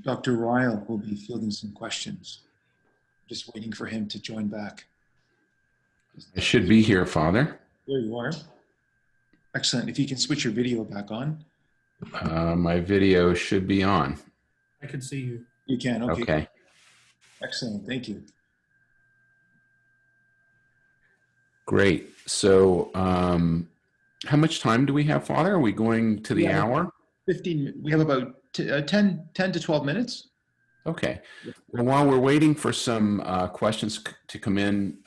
Dr. Ryle will be fielding some questions. Just waiting for him to join back. I should be here, Father. There you are. Excellent. If you can switch your video back on. My video should be on. I can see you. You can, okay. Okay. Excellent, thank you. Great. So how much time do we have, Father? Are we going to the hour? 15, we have about 10 to 12 minutes. Okay. Well, while we're waiting for some questions to come in,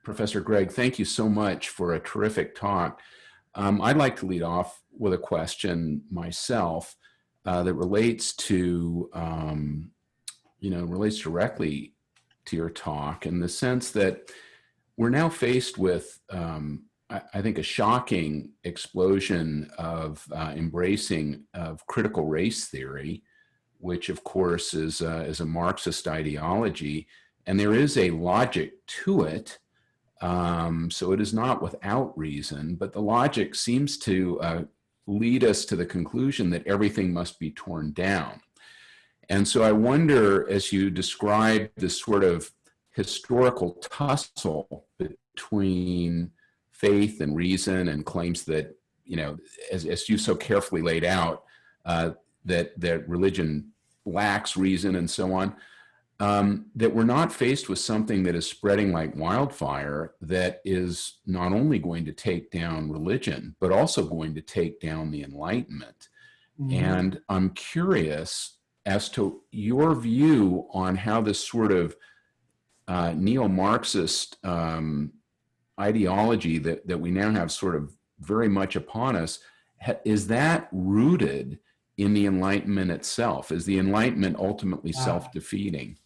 Professor Gregg, thank you so much for a terrific talk. I'd like to lead off with a question myself that relates to, relates directly to your talk in the sense that we're now faced with, I think, a shocking explosion of embracing of critical race theory, which of course is a Marxist ideology, and there is a logic to it. So it is not without reason, but the logic seems to lead us to the conclusion that everything must be torn down. And so I wonder, as you describe this sort of historical tussle between faith and reason and claims that, as you so carefully laid out, that religion lacks reason and so on, that we're not faced with something that is spreading like wildfire that is not only going to take down religion, but also going to take down the Enlightenment. Mm-hmm. And I'm curious as to your view on how this sort of neo-Marxist ideology that we now have sort of very much upon us, is that rooted in the Enlightenment itself? Is the Enlightenment ultimately self-defeating?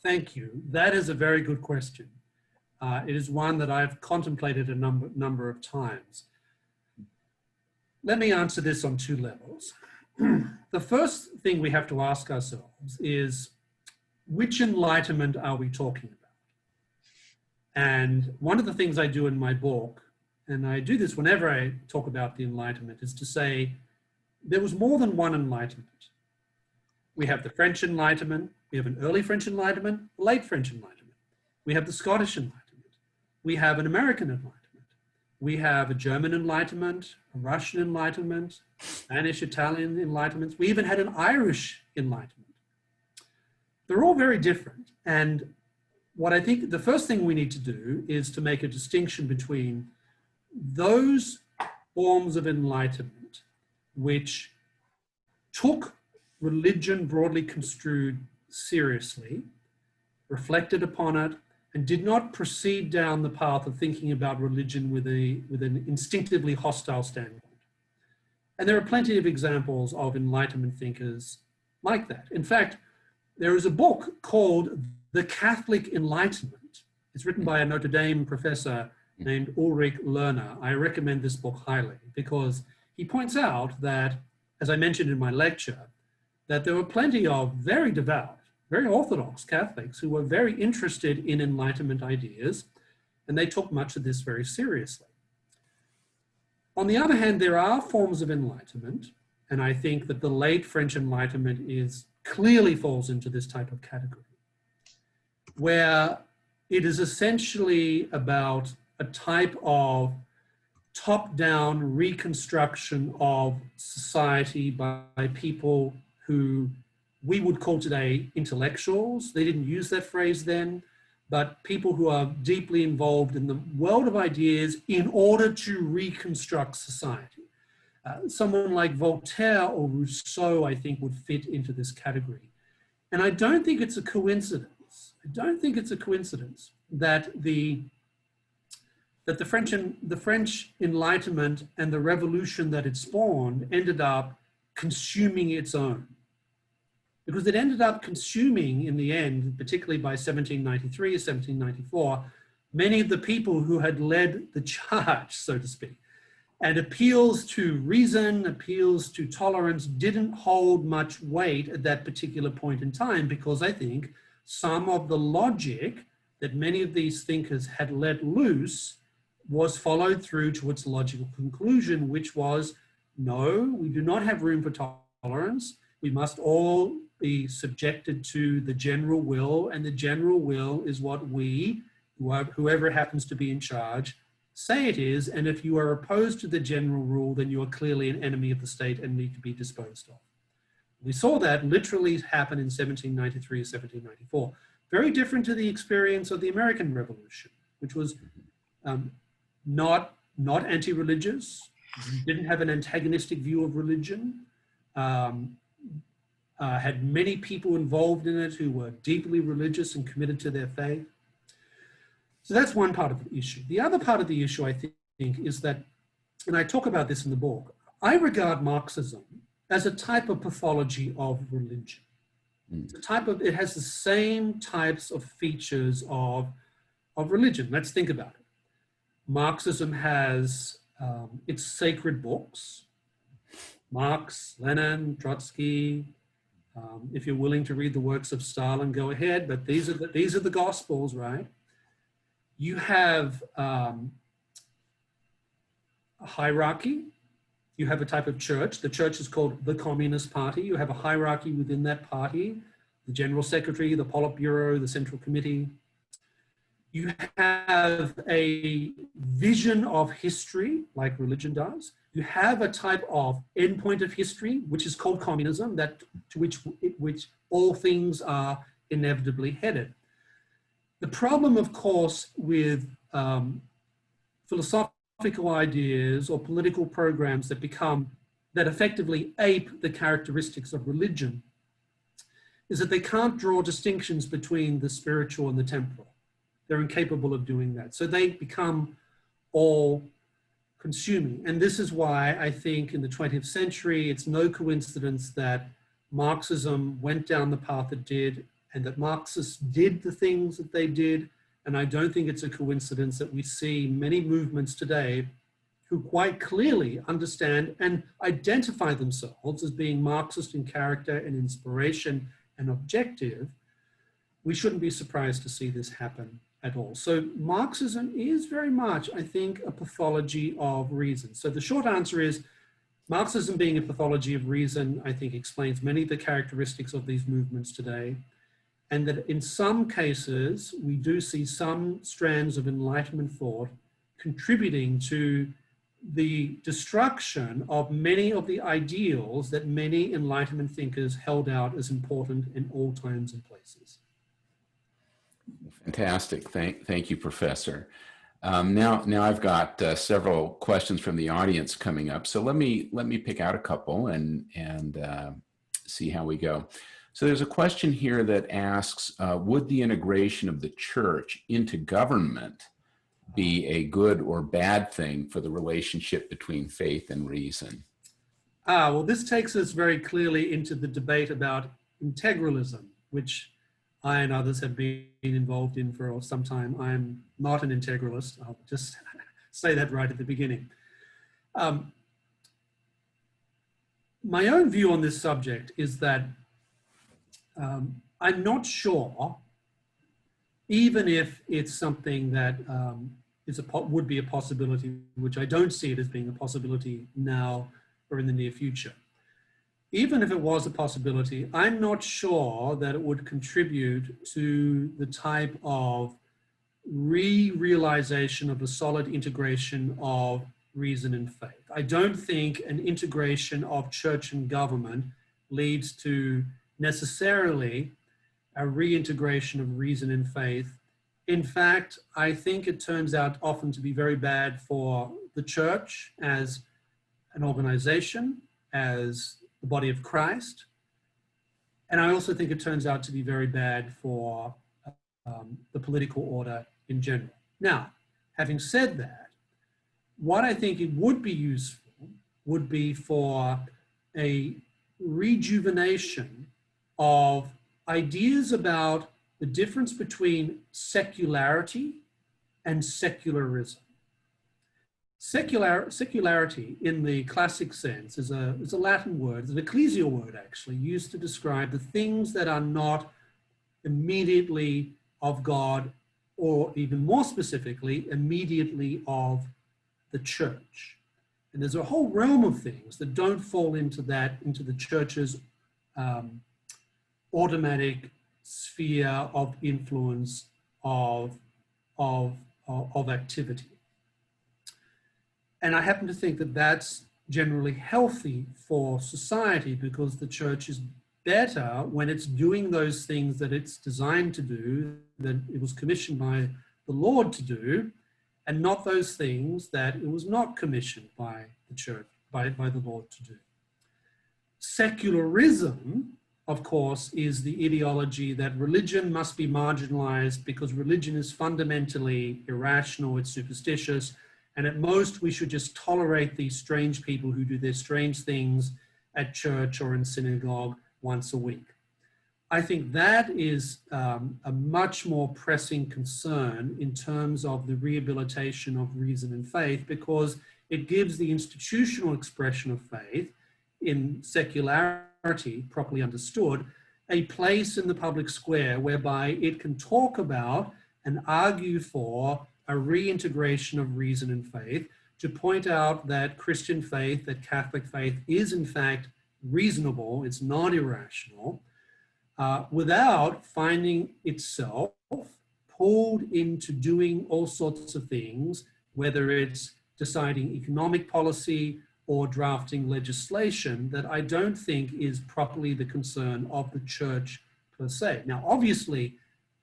Thank you. That is a very good question. It is one that I've contemplated a number of times. Let me answer this on two levels. The first thing we have to ask ourselves is, which Enlightenment are we talking about? And one of the things I do in my book, and I do this whenever I talk about the Enlightenment, is to say there was more than one Enlightenment. We have the French Enlightenment, we have an early French Enlightenment, a late French Enlightenment. We have the Scottish Enlightenment. We have an American Enlightenment. We have a German Enlightenment, a Russian Enlightenment, Spanish, Italian Enlightenments. We even had an Irish Enlightenment. They're all very different. And what I think the first thing we need to do is to make a distinction between those forms of enlightenment which took religion broadly construed seriously, reflected upon it, and did not proceed down the path of thinking about religion with an instinctively hostile standpoint. And there are plenty of examples of Enlightenment thinkers like that. In fact, there is a book called The Catholic Enlightenment. It's written by a Notre Dame professor named Ulrich Lerner. I recommend this book highly because he points out that, as I mentioned in my lecture, that there were plenty of very devout, very orthodox Catholics who were very interested in Enlightenment ideas, and they took much of this very seriously. On the other hand, there are forms of Enlightenment, and I think that the late French Enlightenment clearly falls into this type of category, where it is essentially about a type of top-down reconstruction of society by people who we would call today intellectuals. They didn't use that phrase then, but people who are deeply involved in the world of ideas in order to reconstruct society. Someone like Voltaire or Rousseau, I think, would fit into this category. And I don't think it's a coincidence. I don't think it's a coincidence that the French Enlightenment and the revolution that it spawned ended up consuming its own. Because it ended up consuming, in the end, particularly by 1793, 1794, many of the people who had led the charge, so to speak. And appeals to reason, appeals to tolerance didn't hold much weight at that particular point in time, because I think some of the logic that many of these thinkers had let loose was followed through to its logical conclusion, which was, no, we do not have room for tolerance. We must all be subjected to the general will, and the general will is what we, whoever happens to be in charge, say it is. And if you are opposed to the general rule, then you are clearly an enemy of the state and need to be disposed of. We saw that literally happen in 1793 or 1794. Very different to the experience of the American Revolution, which was not anti-religious, didn't have an antagonistic view of religion, had many people involved in it who were deeply religious and committed to their faith. So that's one part of the issue. The other part of the issue, I think, is that, and I talk about this in the book, I regard Marxism as a type of pathology of religion. It's a type of, it has the same types of features of religion. Let's think about it. Marxism has its sacred books, Marx, Lenin, Trotsky. If you're willing to read the works of Stalin, go ahead, but these are the Gospels, right? You have a hierarchy. You have a type of church. The church is called the Communist Party. You have a hierarchy within that party, the General Secretary, the Politburo, the Central Committee. You have a vision of history, like religion does. You have a type of endpoint of history, which is called communism, that to which all things are inevitably headed. The problem, of course, with philosophical ideas or political programs that effectively ape the characteristics of religion is that they can't draw distinctions between the spiritual and the temporal. They're incapable of doing that. So they become all consuming. And this is why I think in the 20th century, it's no coincidence that Marxism went down the path it did, and that Marxists did the things that they did. And I don't think it's a coincidence that we see many movements today who quite clearly understand and identify themselves as being Marxist in character and inspiration and objective. We shouldn't be surprised to see this happen at all. So Marxism is very much, I think, a pathology of reason. So the short answer is Marxism being a pathology of reason, I think, explains many of the characteristics of these movements today. And that in some cases, we do see some strands of Enlightenment thought contributing to the destruction of many of the ideals that many Enlightenment thinkers held out as important in all times and places. Fantastic. Thank you, Professor. Now I've got several questions from the audience coming up. So let me pick out a couple and see how we go. So there's a question here that asks, would the integration of the church into government be a good or bad thing for the relationship between faith and reason? Well, this takes us very clearly into the debate about integralism, which I and others have been involved in for some time. I'm not an integralist. I'll just say that right at the beginning. My own view on this subject is that I'm not sure, even if it's something that would be a possibility, which I don't see it as being a possibility now or in the near future. Even if it was a possibility, I'm not sure that it would contribute to the type of realization of a solid integration of reason and faith. I don't think an integration of church and government leads to necessarily a reintegration of reason and faith. In fact, I think it turns out often to be very bad for the church as an organization, as the body of Christ. And I also think it turns out to be very bad for the political order in general. Now, having said that, what I think it would be useful would be for a rejuvenation of ideas about the difference between secularity and secularism. Secularity in the classic sense is a Latin word, it's an ecclesial word actually, used to describe the things that are not immediately of God, or even more specifically, immediately of the church. And there's a whole realm of things that don't fall into the church's automatic sphere of influence of activity. And I happen to think that that's generally healthy for society, because the church is better when it's doing those things that it's designed to do, that it was commissioned by the Lord to do, and not those things that it was not commissioned by the church, by the Lord to do. Secularism, of course, is the ideology that religion must be marginalized because religion is fundamentally irrational, it's superstitious, and at most we should just tolerate these strange people who do their strange things at church or in synagogue once a week. I think that is a much more pressing concern in terms of the rehabilitation of reason and faith, because it gives the institutional expression of faith in secularity, properly understood, a place in the public square whereby it can talk about and argue for a reintegration of reason and faith, to point out that Christian faith, that Catholic faith is in fact reasonable, it's not irrational, without finding itself pulled into doing all sorts of things, whether it's deciding economic policy or drafting legislation, that I don't think is properly the concern of the church per se. Now, obviously,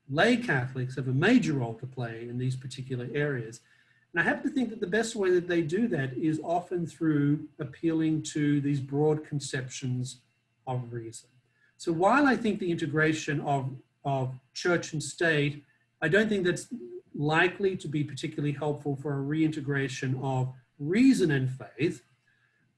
lay Catholics have a major role to play in these particular areas. And I happen to think that the best way that they do that is often through appealing to these broad conceptions of reason. So while I think the integration of church and state, I don't think that's likely to be particularly helpful for a reintegration of reason and faith,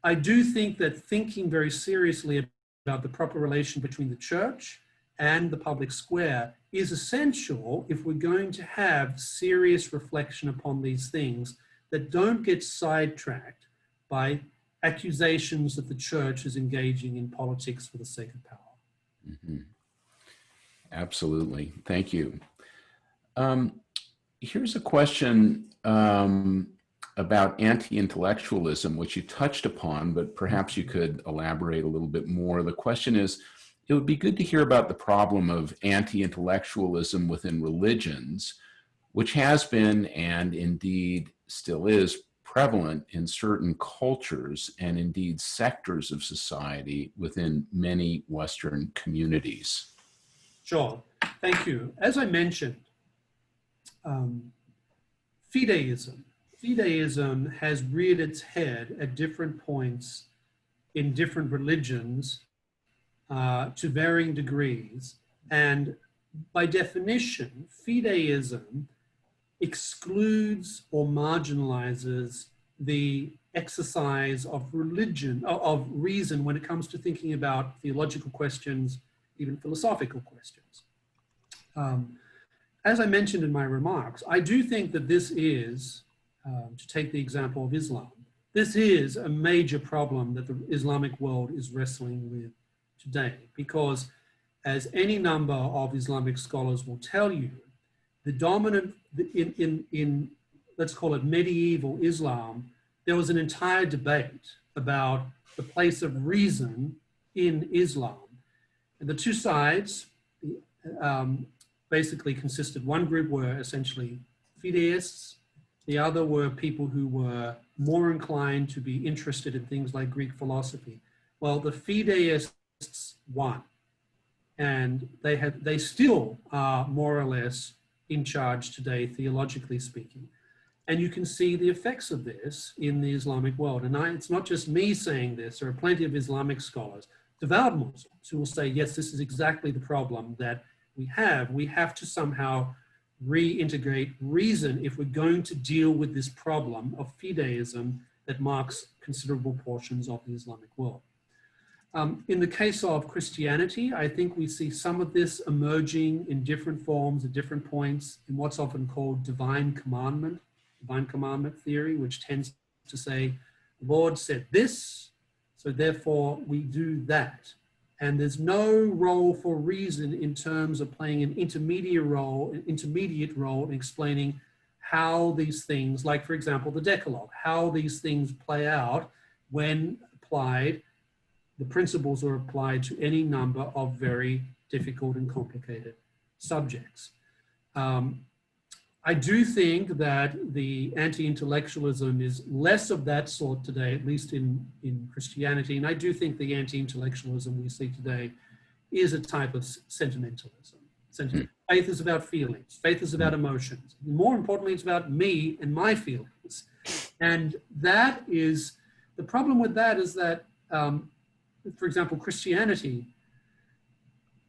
I do think that thinking very seriously about the proper relation between the church and the public square is essential if we're going to have serious reflection upon these things that don't get sidetracked by accusations that the church is engaging in politics for the sake of power. Mm-hmm. Absolutely. Thank you. Here's a question about anti-intellectualism, which you touched upon, but perhaps you could elaborate a little bit more. The question is, it would be good to hear about the problem of anti-intellectualism within religions, which has been and indeed still is prevalent in certain cultures and indeed sectors of society within many Western communities. Sure, thank you. As I mentioned, Fideism has reared its head at different points in different religions to varying degrees. And by definition, fideism excludes or marginalizes the exercise of religion, of reason, when it comes to thinking about theological questions, even philosophical questions. As I mentioned in my remarks, I do think that this is, to take the example of Islam, this is a major problem that the Islamic world is wrestling with today, because as any number of Islamic scholars will tell you, the dominant, in let's call it medieval Islam, there was an entire debate about the place of reason in Islam. And the two sides basically consisted, one group were essentially fideists, the other were people who were more inclined to be interested in things like Greek philosophy. Well, the fideists won, and they still are more or less in charge today, theologically speaking. And you can see the effects of this in the Islamic world. And it's not just me saying this. There are plenty of Islamic scholars, devout Muslims, who will say, yes, this is exactly the problem that we have. We have to somehow reintegrate reason if we're going to deal with this problem of fideism that marks considerable portions of the Islamic world. In the case of Christianity, I think we see some of this emerging in different forms at different points in what's often called divine commandment theory, which tends to say, the Lord said this, so therefore we do that. And there's no role for reason in terms of playing an intermediate role in explaining how these things, like for example, the Decalogue, how these things play out when applied. The principles are applied to any number of very difficult and complicated subjects. I do think that the anti-intellectualism is less of that sort today, at least in Christianity. And I do think the anti-intellectualism we see today is a type of sentimentalism. Faith is about feelings. Faith is about emotions. More importantly, it's about me and my feelings. And that is, the problem with that is that, for example, Christianity,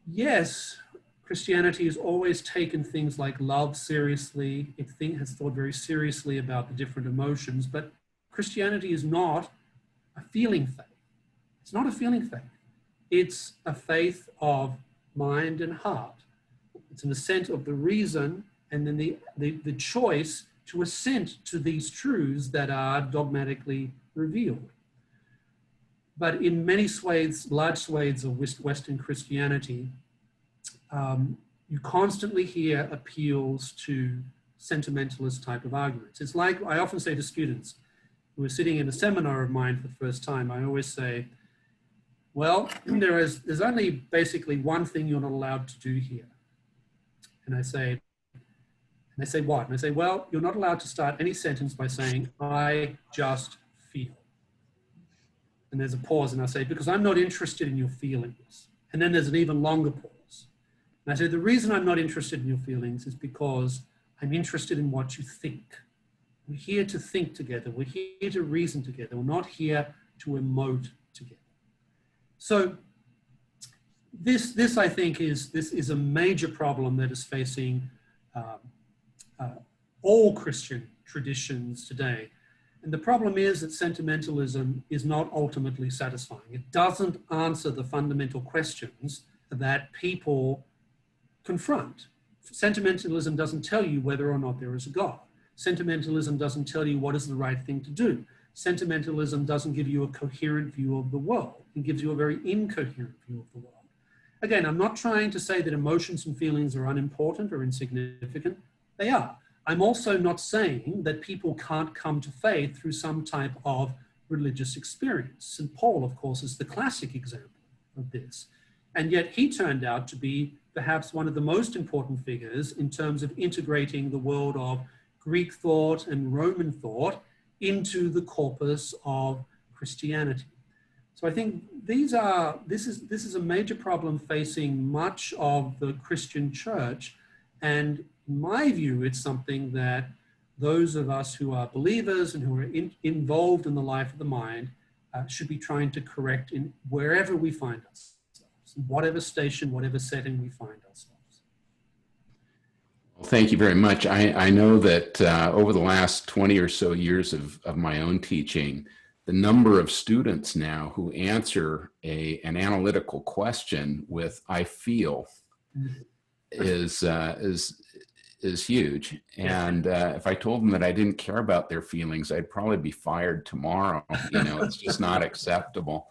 yes, Christianity has always taken things like love seriously. It has thought very seriously about the different emotions, but Christianity is not a feeling faith. It's not a feeling faith. It's a faith of mind and heart. It's an assent of the reason and then the choice to assent to these truths that are dogmatically revealed. But in many swathes, large swathes of Western Christianity, you constantly hear appeals to sentimentalist type of arguments. It's like I often say to students who are sitting in a seminar of mine for the first time, I always say, well, there's only basically one thing you're not allowed to do here. And they say, what? And I say, well, you're not allowed to start any sentence by saying, I just feel. And there's a pause, and I say, because I'm not interested in your feelings. And then there's an even longer pause. And I say, the reason I'm not interested in your feelings is because I'm interested in what you think. We're here to think together. We're here to reason together. We're not here to emote together. So this I think is a major problem that is facing all Christian traditions today. And the problem is that sentimentalism is not ultimately satisfying. It doesn't answer the fundamental questions that people confront. Sentimentalism doesn't tell you whether or not there is a God. Sentimentalism doesn't tell you what is the right thing to do. Sentimentalism doesn't give you a coherent view of the world. It gives you a very incoherent view of the world. Again, I'm not trying to say that emotions and feelings are unimportant or insignificant. They are. I'm also not saying that people can't come to faith through some type of religious experience. St. Paul, of course, is the classic example of this. And yet he turned out to be perhaps one of the most important figures in terms of integrating the world of Greek thought and Roman thought into the corpus of Christianity. So I think this is a major problem facing much of the Christian church. And in my view, it's something that those of us who are believers and who are involved in the life of the mind should be trying to correct in wherever we find ourselves, in whatever station, whatever setting we find ourselves. Well, thank you very much. I know that over the last 20 or so years of my own teaching, the number of students now who answer an analytical question with "I feel" is huge. And if I told them that I didn't care about their feelings, I'd probably be fired tomorrow. You know, it's just not acceptable.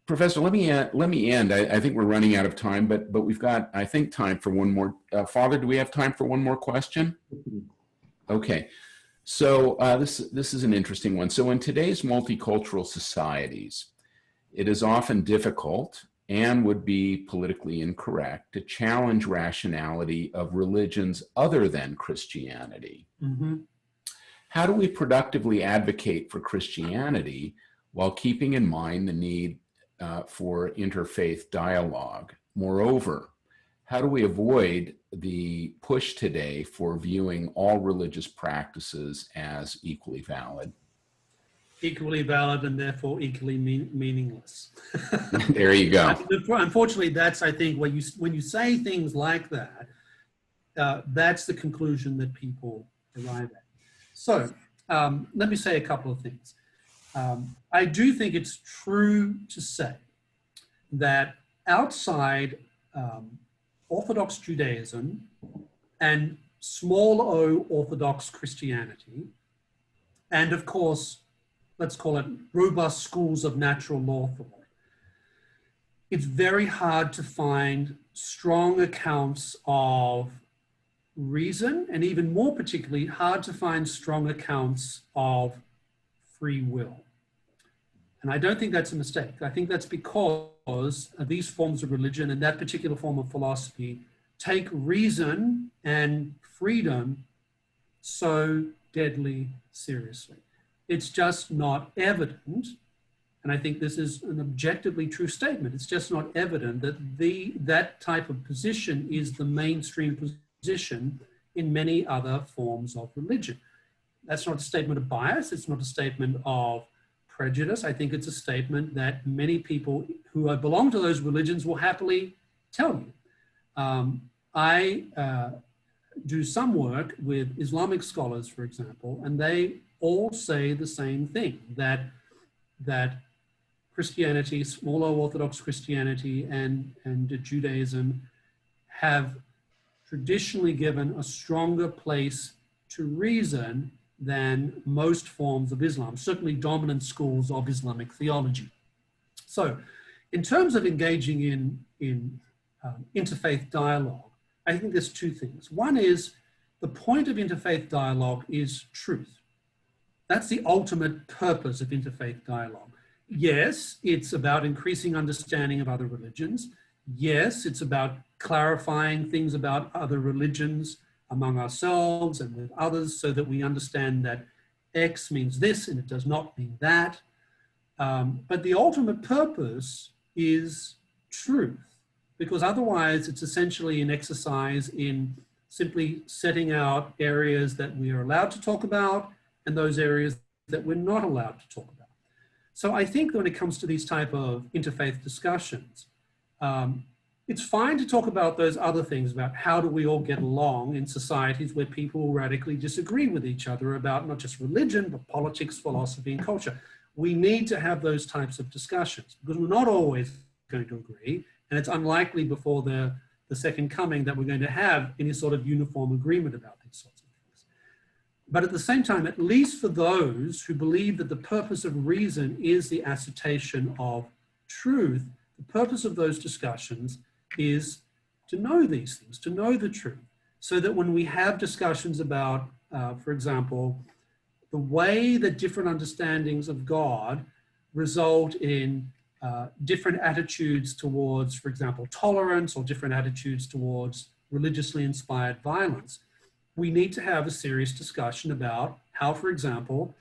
Professor, let me end. I think we're running out of time, but we've got, I think, time for one more. Father, do we have time for one more question? Okay. So this is an interesting one. So in today's multicultural societies, it is often difficult and would be politically incorrect to challenge rationality of religions other than Christianity. Mm-hmm. How do we productively advocate for Christianity while keeping in mind the need for interfaith dialogue? Moreover, how do we avoid the push today for viewing all religious practices as equally valid? Equally valid and therefore equally meaningless. There you go. Unfortunately, that's, I think, when you say things like that, that's the conclusion that people arrive at. So let me say a couple of things. I do think it's true to say that outside Orthodox Judaism and small o Orthodox Christianity, and of course, let's call it robust schools of natural law thought, it's very hard to find strong accounts of reason, and even more particularly, hard to find strong accounts of free will. And I don't think that's a mistake. I think that's because these forms of religion and that particular form of philosophy take reason and freedom so deadly seriously. It's just not evident, and I think this is an objectively true statement, it's just not evident that that type of position is the mainstream position in many other forms of religion. That's not a statement of bias, it's not a statement of prejudice. I think it's a statement that many people who belong to those religions will happily tell you. I do some work with Islamic scholars, for example, and they all say the same thing, that Christianity, small o Orthodox Christianity and Judaism have traditionally given a stronger place to reason than most forms of Islam, certainly dominant schools of Islamic theology. So in terms of engaging in interfaith dialogue, I think there's two things. One is the point of interfaith dialogue is truth. That's the ultimate purpose of interfaith dialogue. Yes, it's about increasing understanding of other religions. Yes, it's about clarifying things about other religions among ourselves and with others so that we understand that X means this and it does not mean that. But the ultimate purpose is truth, because otherwise it's essentially an exercise in simply setting out areas that we are allowed to talk about and those areas that we're not allowed to talk about. So I think that when it comes to these type of interfaith discussions, it's fine to talk about those other things, about how do we all get along in societies where people radically disagree with each other about not just religion, but politics, philosophy, and culture. We need to have those types of discussions because we're not always going to agree, and it's unlikely before the second coming that we're going to have any sort of uniform agreement about these sorts of things. But at the same time, at least for those who believe that the purpose of reason is the assertion of truth, the purpose of those discussions is to know these things, to know the truth, so that when we have discussions about, for example, the way that different understandings of God result in different attitudes towards, for example, tolerance, or different attitudes towards religiously inspired violence, we need to have a serious discussion about how, for example,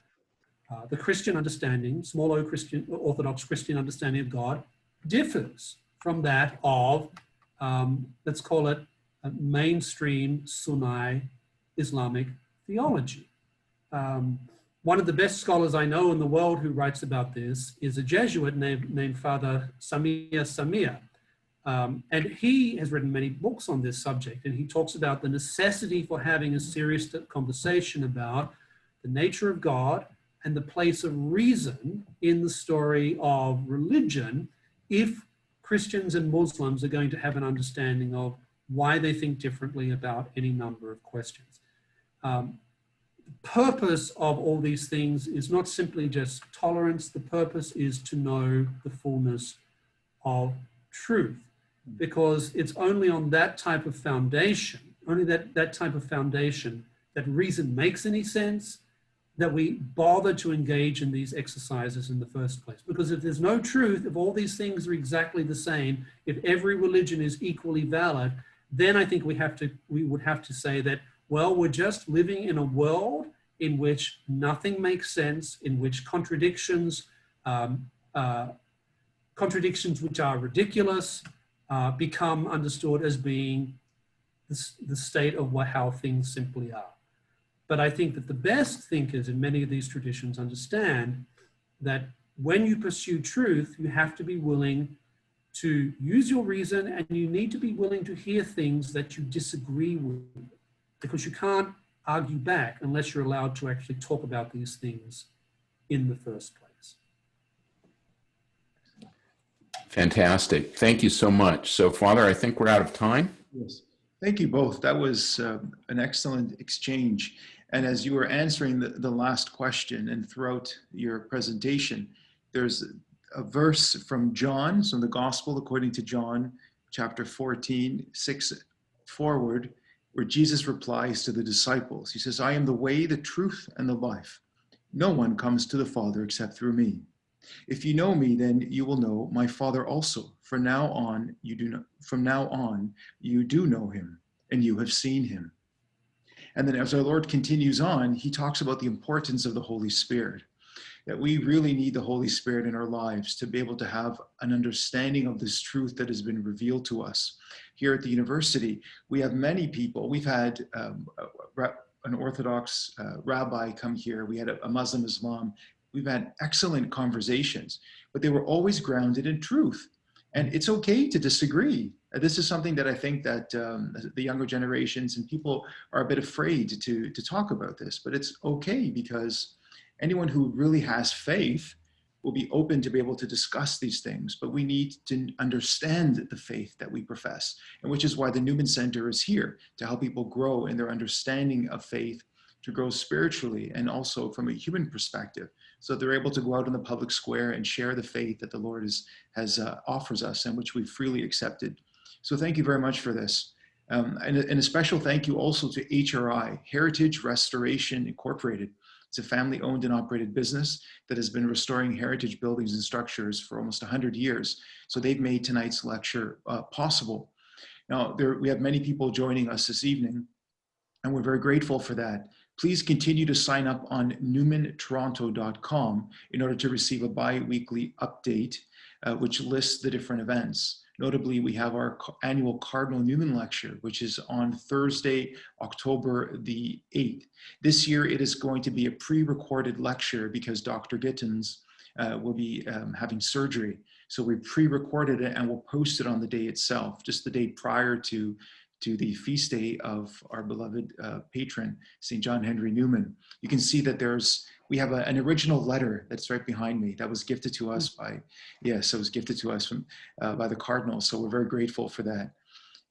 the Christian understanding, small o Christian, Orthodox Christian understanding of God differs from that of, let's call it, mainstream Sunni Islamic theology. One of the best scholars I know in the world who writes about this is a Jesuit named Father Samir. And he has written many books on this subject, and he talks about the necessity for having a serious conversation about the nature of God and the place of reason in the story of religion if Christians and Muslims are going to have an understanding of why they think differently about any number of questions. The purpose of all these things is not simply just tolerance. The purpose is to know the fullness of truth, because it's only on that type of foundation, only that type of foundation, that reason makes any sense, that we bother to engage in these exercises in the first place. Because if there's no truth, if all these things are exactly the same, if every religion is equally valid, then I think we would have to say that, well, we're just living in a world in which nothing makes sense, in which contradictions which are ridiculous, become understood as being the state of how things simply are. But I think that the best thinkers in many of these traditions understand that when you pursue truth, you have to be willing to use your reason, and you need to be willing to hear things that you disagree with, because you can't argue back unless you're allowed to actually talk about these things in the first place. Fantastic. Thank you so much. So, Father, I think we're out of time. Yes. Thank you both. That was an excellent exchange. And as you were answering the last question and throughout your presentation, there's a verse from John, from the Gospel according to John, chapter 14, 6 forward, where Jesus replies to the disciples. He says, I am the way, the truth, and the life. No one comes to the Father except through me. If you know me, then you will know my Father also. From now on, you do know him, and you have seen him. And then as our Lord continues on, he talks about the importance of the Holy Spirit, that we really need the Holy Spirit in our lives to be able to have an understanding of this truth that has been revealed to us. Here at the university, we have many people. We've had an Orthodox rabbi come here. We had a Muslim Islam. We've had excellent conversations, but they were always grounded in truth. And it's okay to disagree. This is something that I think that the younger generations and people are a bit afraid to talk about this, but it's okay, because anyone who really has faith will be open to be able to discuss these things, but we need to understand the faith that we profess, and which is why the Newman Center is here, to help people grow in their understanding of faith, to grow spiritually and also from a human perspective, so they're able to go out in the public square and share the faith that the Lord offers us and which we've freely accepted. So thank you very much for this. And a special thank you also to HRI, Heritage Restoration Incorporated. It's a family-owned and operated business that has been restoring heritage buildings and structures for almost 100 years. So they've made tonight's lecture possible. Now, we have many people joining us this evening, and we're very grateful for that. Please continue to sign up on newmantoronto.com in order to receive a bi-weekly update, which lists the different events. Notably, we have our annual Cardinal Newman lecture, which is on Thursday, October the 8th. This year, it is going to be a pre-recorded lecture because Dr. Gittins will be having surgery. So we pre-recorded it and we'll post it on the day itself, just the day prior to the feast day of our beloved patron, St. John Henry Newman. You can see that we have an original letter that's right behind me that was gifted to us by the Cardinal. So we're very grateful for that.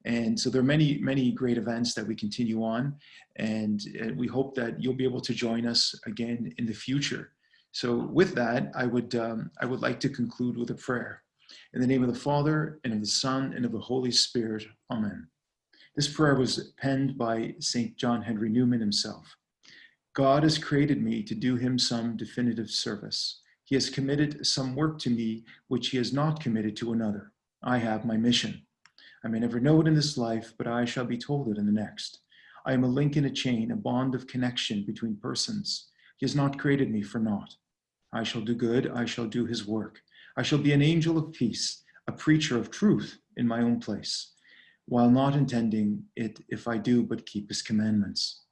And so there are many, many great events that we continue on, and we hope that you'll be able to join us again in the future. So with that, I would like to conclude with a prayer. In the name of the Father, and of the Son, and of the Holy Spirit, Amen. This prayer was penned by St. John Henry Newman himself. God has created me to do him some definitive service. He has committed some work to me which he has not committed to another. I have my mission. I may never know it in this life, but I shall be told it in the next. I am a link in a chain, a bond of connection between persons. He has not created me for naught. I shall do good, I shall do his work. I shall be an angel of peace, a preacher of truth in my own place, while not intending it if I do but keep his commandments.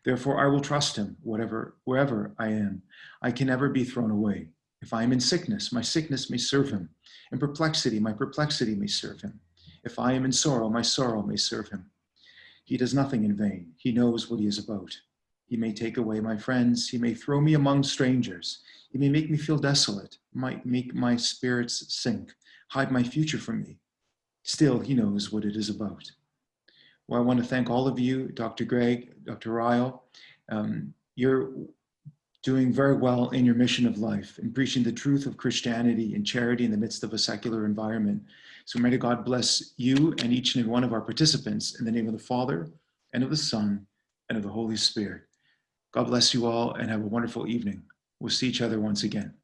Therefore I will trust him wherever I am. I can never be thrown away. If I am in sickness, my sickness may serve him. In perplexity, my perplexity may serve him. If I am in sorrow, my sorrow may serve him. He does nothing in vain. He knows what he is about. He may take away my friends. He may throw me among strangers. He may make me feel desolate, might make my spirits sink, hide my future from me. Still, he knows what it is about. Well, I want to thank all of you, Dr. Gregg, Dr. Ryle. You're doing very well in your mission of life in preaching the truth of Christianity and charity in the midst of a secular environment. So may God bless you and each and every one of our participants in the name of the Father, and of the Son, and of the Holy Spirit. God bless you all and have a wonderful evening. We'll see each other once again.